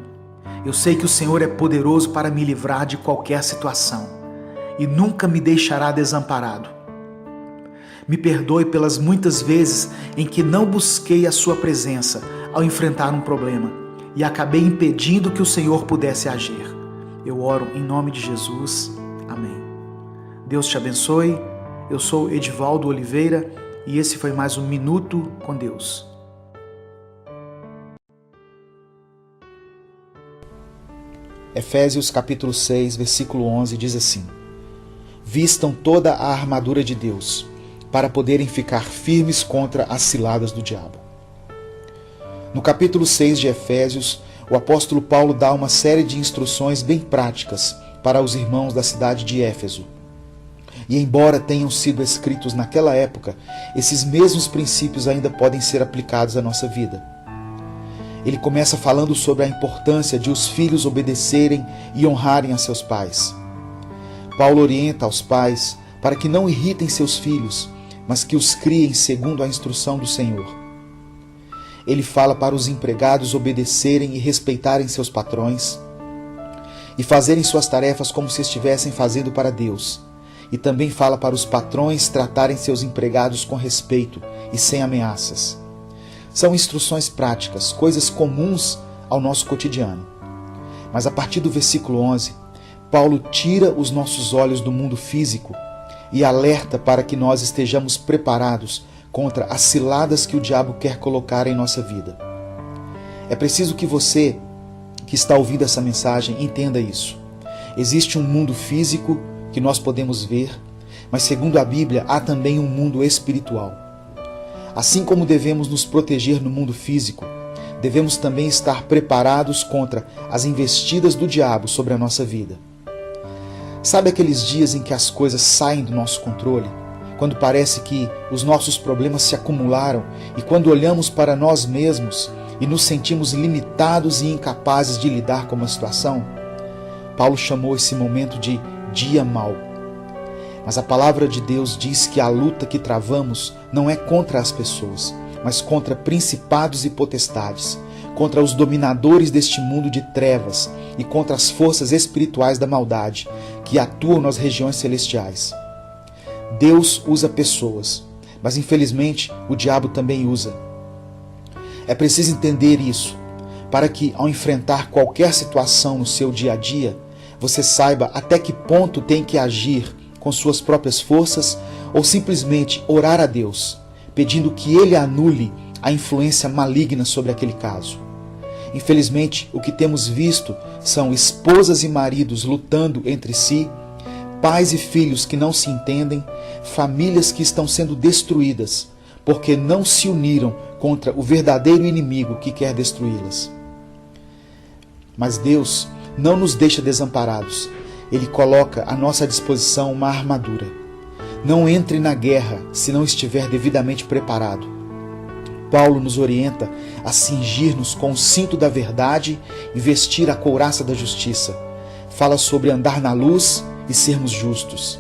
Eu sei que o Senhor é poderoso para me livrar de qualquer situação e nunca me deixará desamparado. Me perdoe pelas muitas vezes em que não busquei a sua presença ao enfrentar um problema e acabei impedindo que o Senhor pudesse agir. Eu oro em nome de Jesus. Amém. Deus te abençoe. Eu sou Edivaldo Oliveira e esse foi mais um Minuto com Deus. Efésios capítulo 6, versículo 11 diz assim: Vistam toda a armadura de Deus, para poderem ficar firmes contra as ciladas do diabo. No capítulo 6 de Efésios, o apóstolo Paulo dá uma série de instruções bem práticas para os irmãos da cidade de Éfeso. E embora tenham sido escritos naquela época, esses mesmos princípios ainda podem ser aplicados à nossa vida. Ele começa falando sobre a importância de os filhos obedecerem e honrarem a seus pais. Paulo orienta aos pais para que não irritem seus filhos, mas que os criem segundo a instrução do Senhor. Ele fala para os empregados obedecerem e respeitarem seus patrões e fazerem suas tarefas como se estivessem fazendo para Deus. E também fala para os patrões tratarem seus empregados com respeito e sem ameaças. São instruções práticas, coisas comuns ao nosso cotidiano. Mas a partir do versículo 11, Paulo tira os nossos olhos do mundo físico e alerta para que nós estejamos preparados contra as ciladas que o diabo quer colocar em nossa vida. É preciso que você, que está ouvindo essa mensagem, entenda isso. Existe um mundo físico que nós podemos ver, mas segundo a Bíblia, há também um mundo espiritual. Assim como devemos nos proteger no mundo físico, devemos também estar preparados contra as investidas do diabo sobre a nossa vida. Sabe aqueles dias em que as coisas saem do nosso controle? Quando parece que os nossos problemas se acumularam e quando olhamos para nós mesmos e nos sentimos limitados e incapazes de lidar com uma situação? Paulo chamou esse momento de dia mau. Mas a palavra de Deus diz que a luta que travamos não é contra as pessoas, mas contra principados e potestades, contra os dominadores deste mundo de trevas e contra as forças espirituais da maldade que atuam nas regiões celestiais. Deus usa pessoas, mas infelizmente o diabo também usa. É preciso entender isso, para que ao enfrentar qualquer situação no seu dia a dia, você saiba até que ponto tem que agir com suas próprias forças ou simplesmente orar a Deus, pedindo que Ele anule a influência maligna sobre aquele caso. Infelizmente, o que temos visto são esposas e maridos lutando entre si, pais e filhos que não se entendem, famílias que estão sendo destruídas porque não se uniram contra o verdadeiro inimigo que quer destruí-las. Mas Deus não nos deixa desamparados. Ele coloca à nossa disposição uma armadura. Não entre na guerra se não estiver devidamente preparado. Paulo nos orienta a cingir-nos com o cinto da verdade e vestir a couraça da justiça. Fala sobre andar na luz e sermos justos.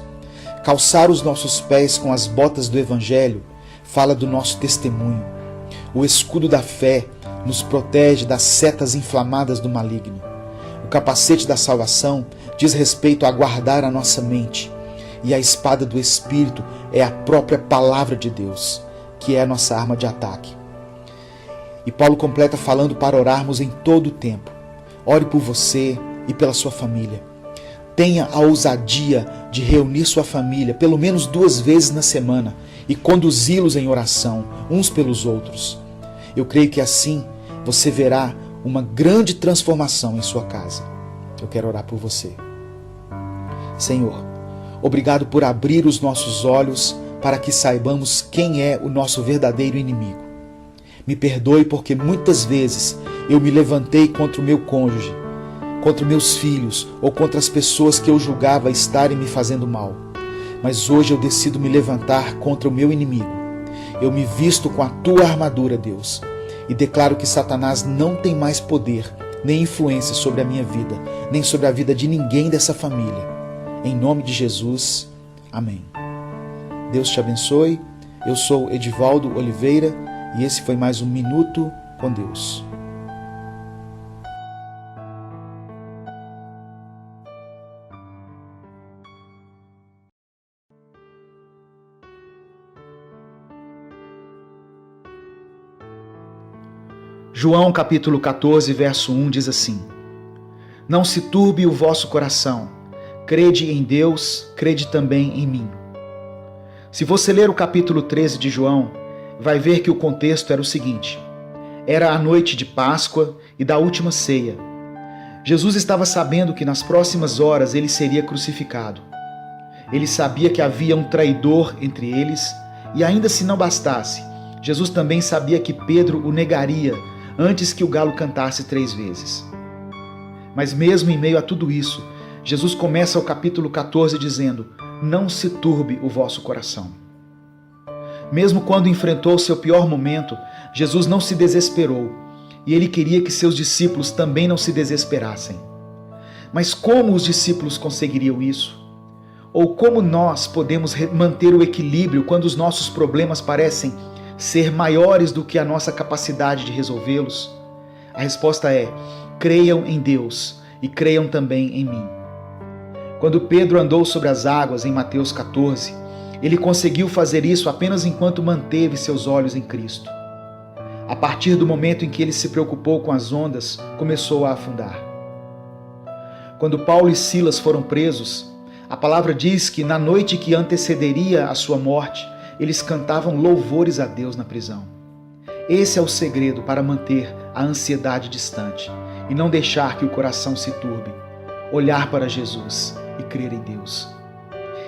Calçar os nossos pés com as botas do Evangelho fala do nosso testemunho. O escudo da fé nos protege das setas inflamadas do maligno. O capacete da salvação diz respeito a guardar a nossa mente. E a espada do Espírito é a própria palavra de Deus, que é a nossa arma de ataque. E Paulo completa falando para orarmos em todo o tempo. Ore por você e pela sua família. Tenha a ousadia de reunir sua família pelo menos 2 vezes na semana e conduzi-los em oração, uns pelos outros. Eu creio que assim você verá uma grande transformação em sua casa. Eu quero orar por você. Senhor, obrigado por abrir os nossos olhos para que saibamos quem é o nosso verdadeiro inimigo. Me perdoe porque muitas vezes eu me levantei contra o meu cônjuge, contra meus filhos ou contra as pessoas que eu julgava estarem me fazendo mal. Mas hoje eu decido me levantar contra o meu inimigo. Eu me visto com a tua armadura, Deus, e declaro que Satanás não tem mais poder nem influência sobre a minha vida, nem sobre a vida de ninguém dessa família. Em nome de Jesus, amém. Deus te abençoe. Eu sou Edivaldo Oliveira e esse foi mais um Minuto com Deus. João capítulo 14, verso 1 diz assim: Não se turbe o vosso coração, crede em Deus, crede também em mim. Se você ler o capítulo 13 de João, vai ver que o contexto era o seguinte: era a noite de Páscoa e da última ceia. Jesus estava sabendo que nas próximas horas ele seria crucificado. Ele sabia que havia um traidor entre eles e, ainda se não bastasse, Jesus também sabia que Pedro o negaria antes que o galo cantasse 3 vezes. Mas mesmo em meio a tudo isso, Jesus começa o capítulo 14 dizendo: Não se turbe o vosso coração. Mesmo quando enfrentou seu pior momento, Jesus não se desesperou e ele queria que seus discípulos também não se desesperassem. Mas como os discípulos conseguiriam isso? Ou como nós podemos manter o equilíbrio quando os nossos problemas parecem ser maiores do que a nossa capacidade de resolvê-los? A resposta é: creiam em Deus e creiam também em mim. Quando Pedro andou sobre as águas em Mateus 14, ele conseguiu fazer isso apenas enquanto manteve seus olhos em Cristo. A partir do momento em que ele se preocupou com as ondas, começou a afundar. Quando Paulo e Silas foram presos, a palavra diz que na noite que antecederia a sua morte, eles cantavam louvores a Deus na prisão. Esse é o segredo para manter a ansiedade distante e não deixar que o coração se turbe. Olhar para Jesus e crer em Deus.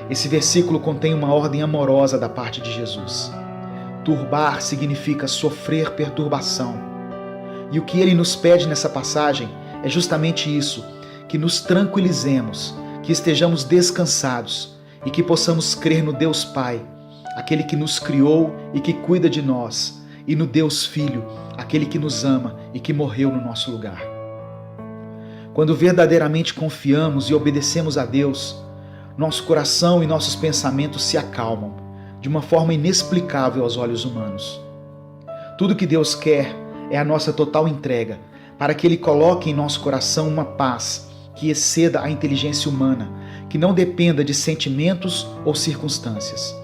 Esse versículo contém uma ordem amorosa da parte de Jesus. Turbar significa sofrer perturbação. E o que ele nos pede nessa passagem é justamente isso, que nos tranquilizemos, que estejamos descansados e que possamos crer no Deus Pai, aquele que nos criou e que cuida de nós, e no Deus Filho, aquele que nos ama e que morreu no nosso lugar. Quando verdadeiramente confiamos e obedecemos a Deus, nosso coração e nossos pensamentos se acalmam de uma forma inexplicável aos olhos humanos. Tudo que Deus quer é a nossa total entrega, para que Ele coloque em nosso coração uma paz que exceda a inteligência humana, que não dependa de sentimentos ou circunstâncias.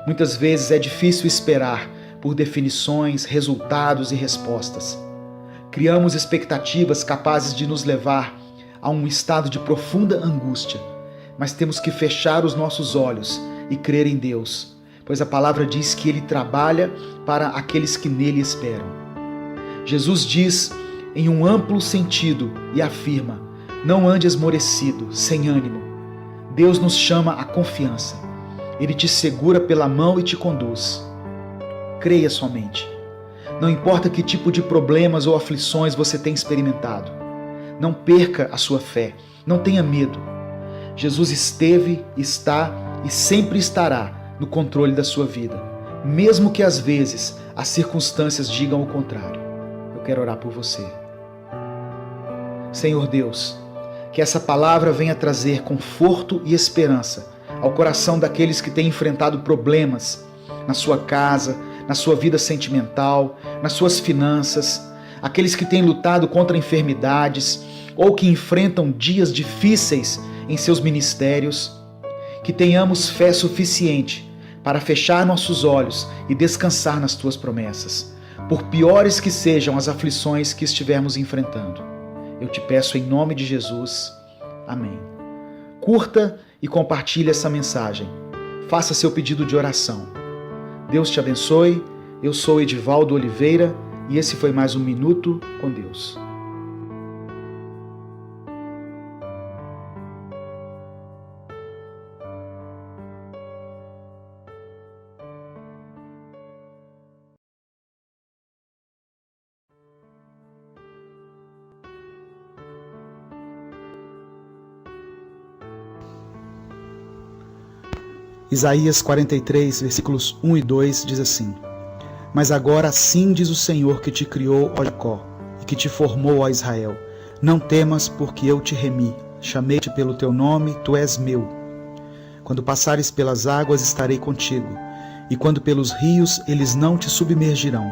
Muitas vezes é difícil esperar por definições, resultados e respostas. Criamos expectativas capazes de nos levar a um estado de profunda angústia, mas temos que fechar os nossos olhos e crer em Deus, pois a palavra diz que Ele trabalha para aqueles que nele esperam. Jesus diz em um amplo sentido e afirma: não ande esmorecido, sem ânimo. Deus nos chama à confiança. Ele te segura pela mão e te conduz. Creia somente. Não importa que tipo de problemas ou aflições você tem experimentado. Não perca a sua fé. Não tenha medo. Jesus esteve, está e sempre estará no controle da sua vida, mesmo que às vezes as circunstâncias digam o contrário. Eu quero orar por você. Senhor Deus, que essa palavra venha trazer conforto e esperança ao coração daqueles que têm enfrentado problemas na sua casa, na sua vida sentimental, nas suas finanças, aqueles que têm lutado contra enfermidades ou que enfrentam dias difíceis em seus ministérios. Que tenhamos fé suficiente para fechar nossos olhos e descansar nas tuas promessas, por piores que sejam as aflições que estivermos enfrentando. Eu te peço em nome de Jesus. Amém. Curta e compartilhe essa mensagem. Faça seu pedido de oração. Deus te abençoe. Eu sou Edivaldo Oliveira e esse foi mais um Minuto com Deus. Isaías 43, versículos 1 e 2 diz assim: Mas agora assim diz o Senhor que te criou, ó Jacó, e que te formou, ó Israel. Não temas, porque eu te remi. Chamei-te pelo teu nome, tu és meu. Quando passares pelas águas, estarei contigo. E quando pelos rios, eles não te submergirão.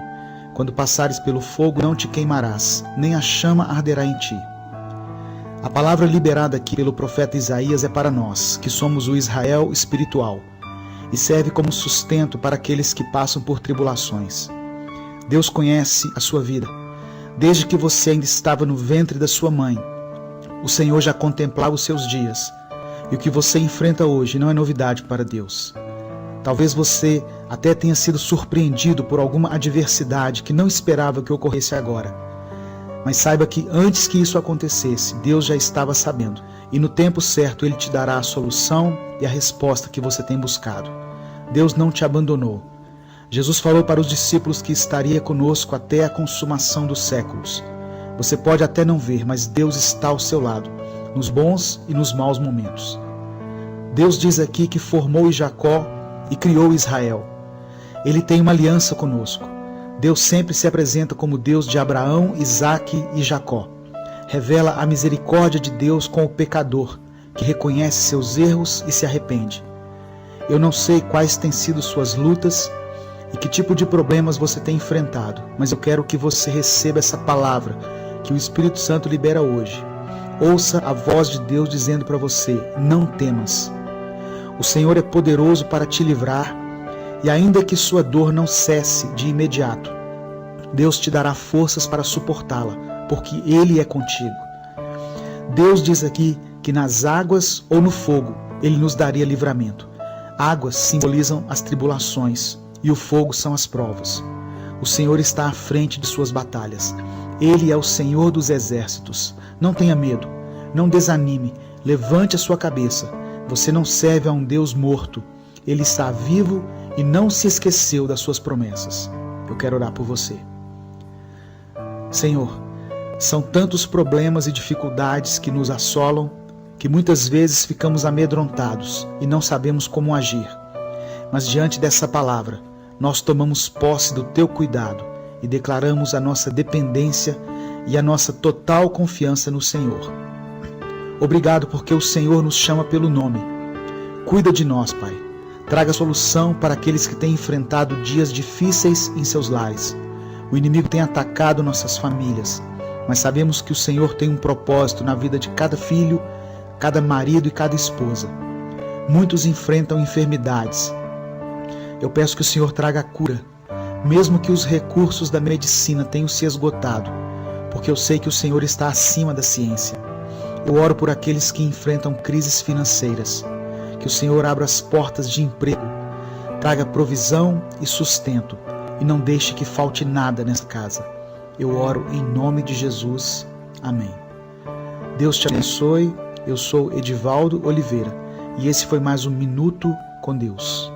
Quando passares pelo fogo, não te queimarás, nem a chama arderá em ti. A palavra liberada aqui pelo profeta Isaías é para nós, que somos o Israel espiritual, e serve como sustento para aqueles que passam por tribulações. Deus conhece a sua vida. Desde que você ainda estava no ventre da sua mãe, o Senhor já contemplava os seus dias. E o que você enfrenta hoje não é novidade para Deus. Talvez você até tenha sido surpreendido por alguma adversidade que não esperava que ocorresse agora. Mas saiba que antes que isso acontecesse, Deus já estava sabendo. E no tempo certo Ele te dará a solução e a resposta que você tem buscado. Deus não te abandonou. Jesus falou para os discípulos que estaria conosco até a consumação dos séculos. Você pode até não ver, mas Deus está ao seu lado, nos bons e nos maus momentos. Deus diz aqui que formou Jacó e criou Israel. Ele tem uma aliança conosco. Deus sempre se apresenta como Deus de Abraão, Isaque e Jacó. Revela a misericórdia de Deus com o pecador, que reconhece seus erros e se arrepende. Eu não sei quais têm sido suas lutas e que tipo de problemas você tem enfrentado, mas eu quero que você receba essa palavra que o Espírito Santo libera hoje. Ouça a voz de Deus dizendo para você: não temas. O Senhor é poderoso para te livrar, e ainda que sua dor não cesse de imediato, Deus te dará forças para suportá-la, porque Ele é contigo. Deus diz aqui que nas águas ou no fogo Ele nos daria livramento. Águas simbolizam as tribulações e o fogo são as provas. O Senhor está à frente de suas batalhas. Ele é o Senhor dos exércitos. Não tenha medo, não desanime, levante a sua cabeça. Você não serve a um Deus morto. Ele está vivo e não se esqueceu das suas promessas. Eu quero orar por você. Senhor, são tantos problemas e dificuldades que nos assolam, que muitas vezes ficamos amedrontados e não sabemos como agir. Mas diante dessa palavra, nós tomamos posse do Teu cuidado e declaramos a nossa dependência e a nossa total confiança no Senhor. Obrigado porque o Senhor nos chama pelo nome. Cuida de nós, Pai. Traga solução para aqueles que têm enfrentado dias difíceis em seus lares. O inimigo tem atacado nossas famílias, mas sabemos que o Senhor tem um propósito na vida de cada filho, cada marido e cada esposa. Muitos enfrentam enfermidades. Eu peço que o Senhor traga a cura, mesmo que os recursos da medicina tenham se esgotado, porque eu sei que o Senhor está acima da ciência. Eu oro por aqueles que enfrentam crises financeiras, que o Senhor abra as portas de emprego, traga provisão e sustento, e não deixe que falte nada nessa casa. Eu oro em nome de Jesus. Amém. Deus te abençoe. Eu sou Edivaldo Oliveira, e esse foi mais um Minuto com Deus.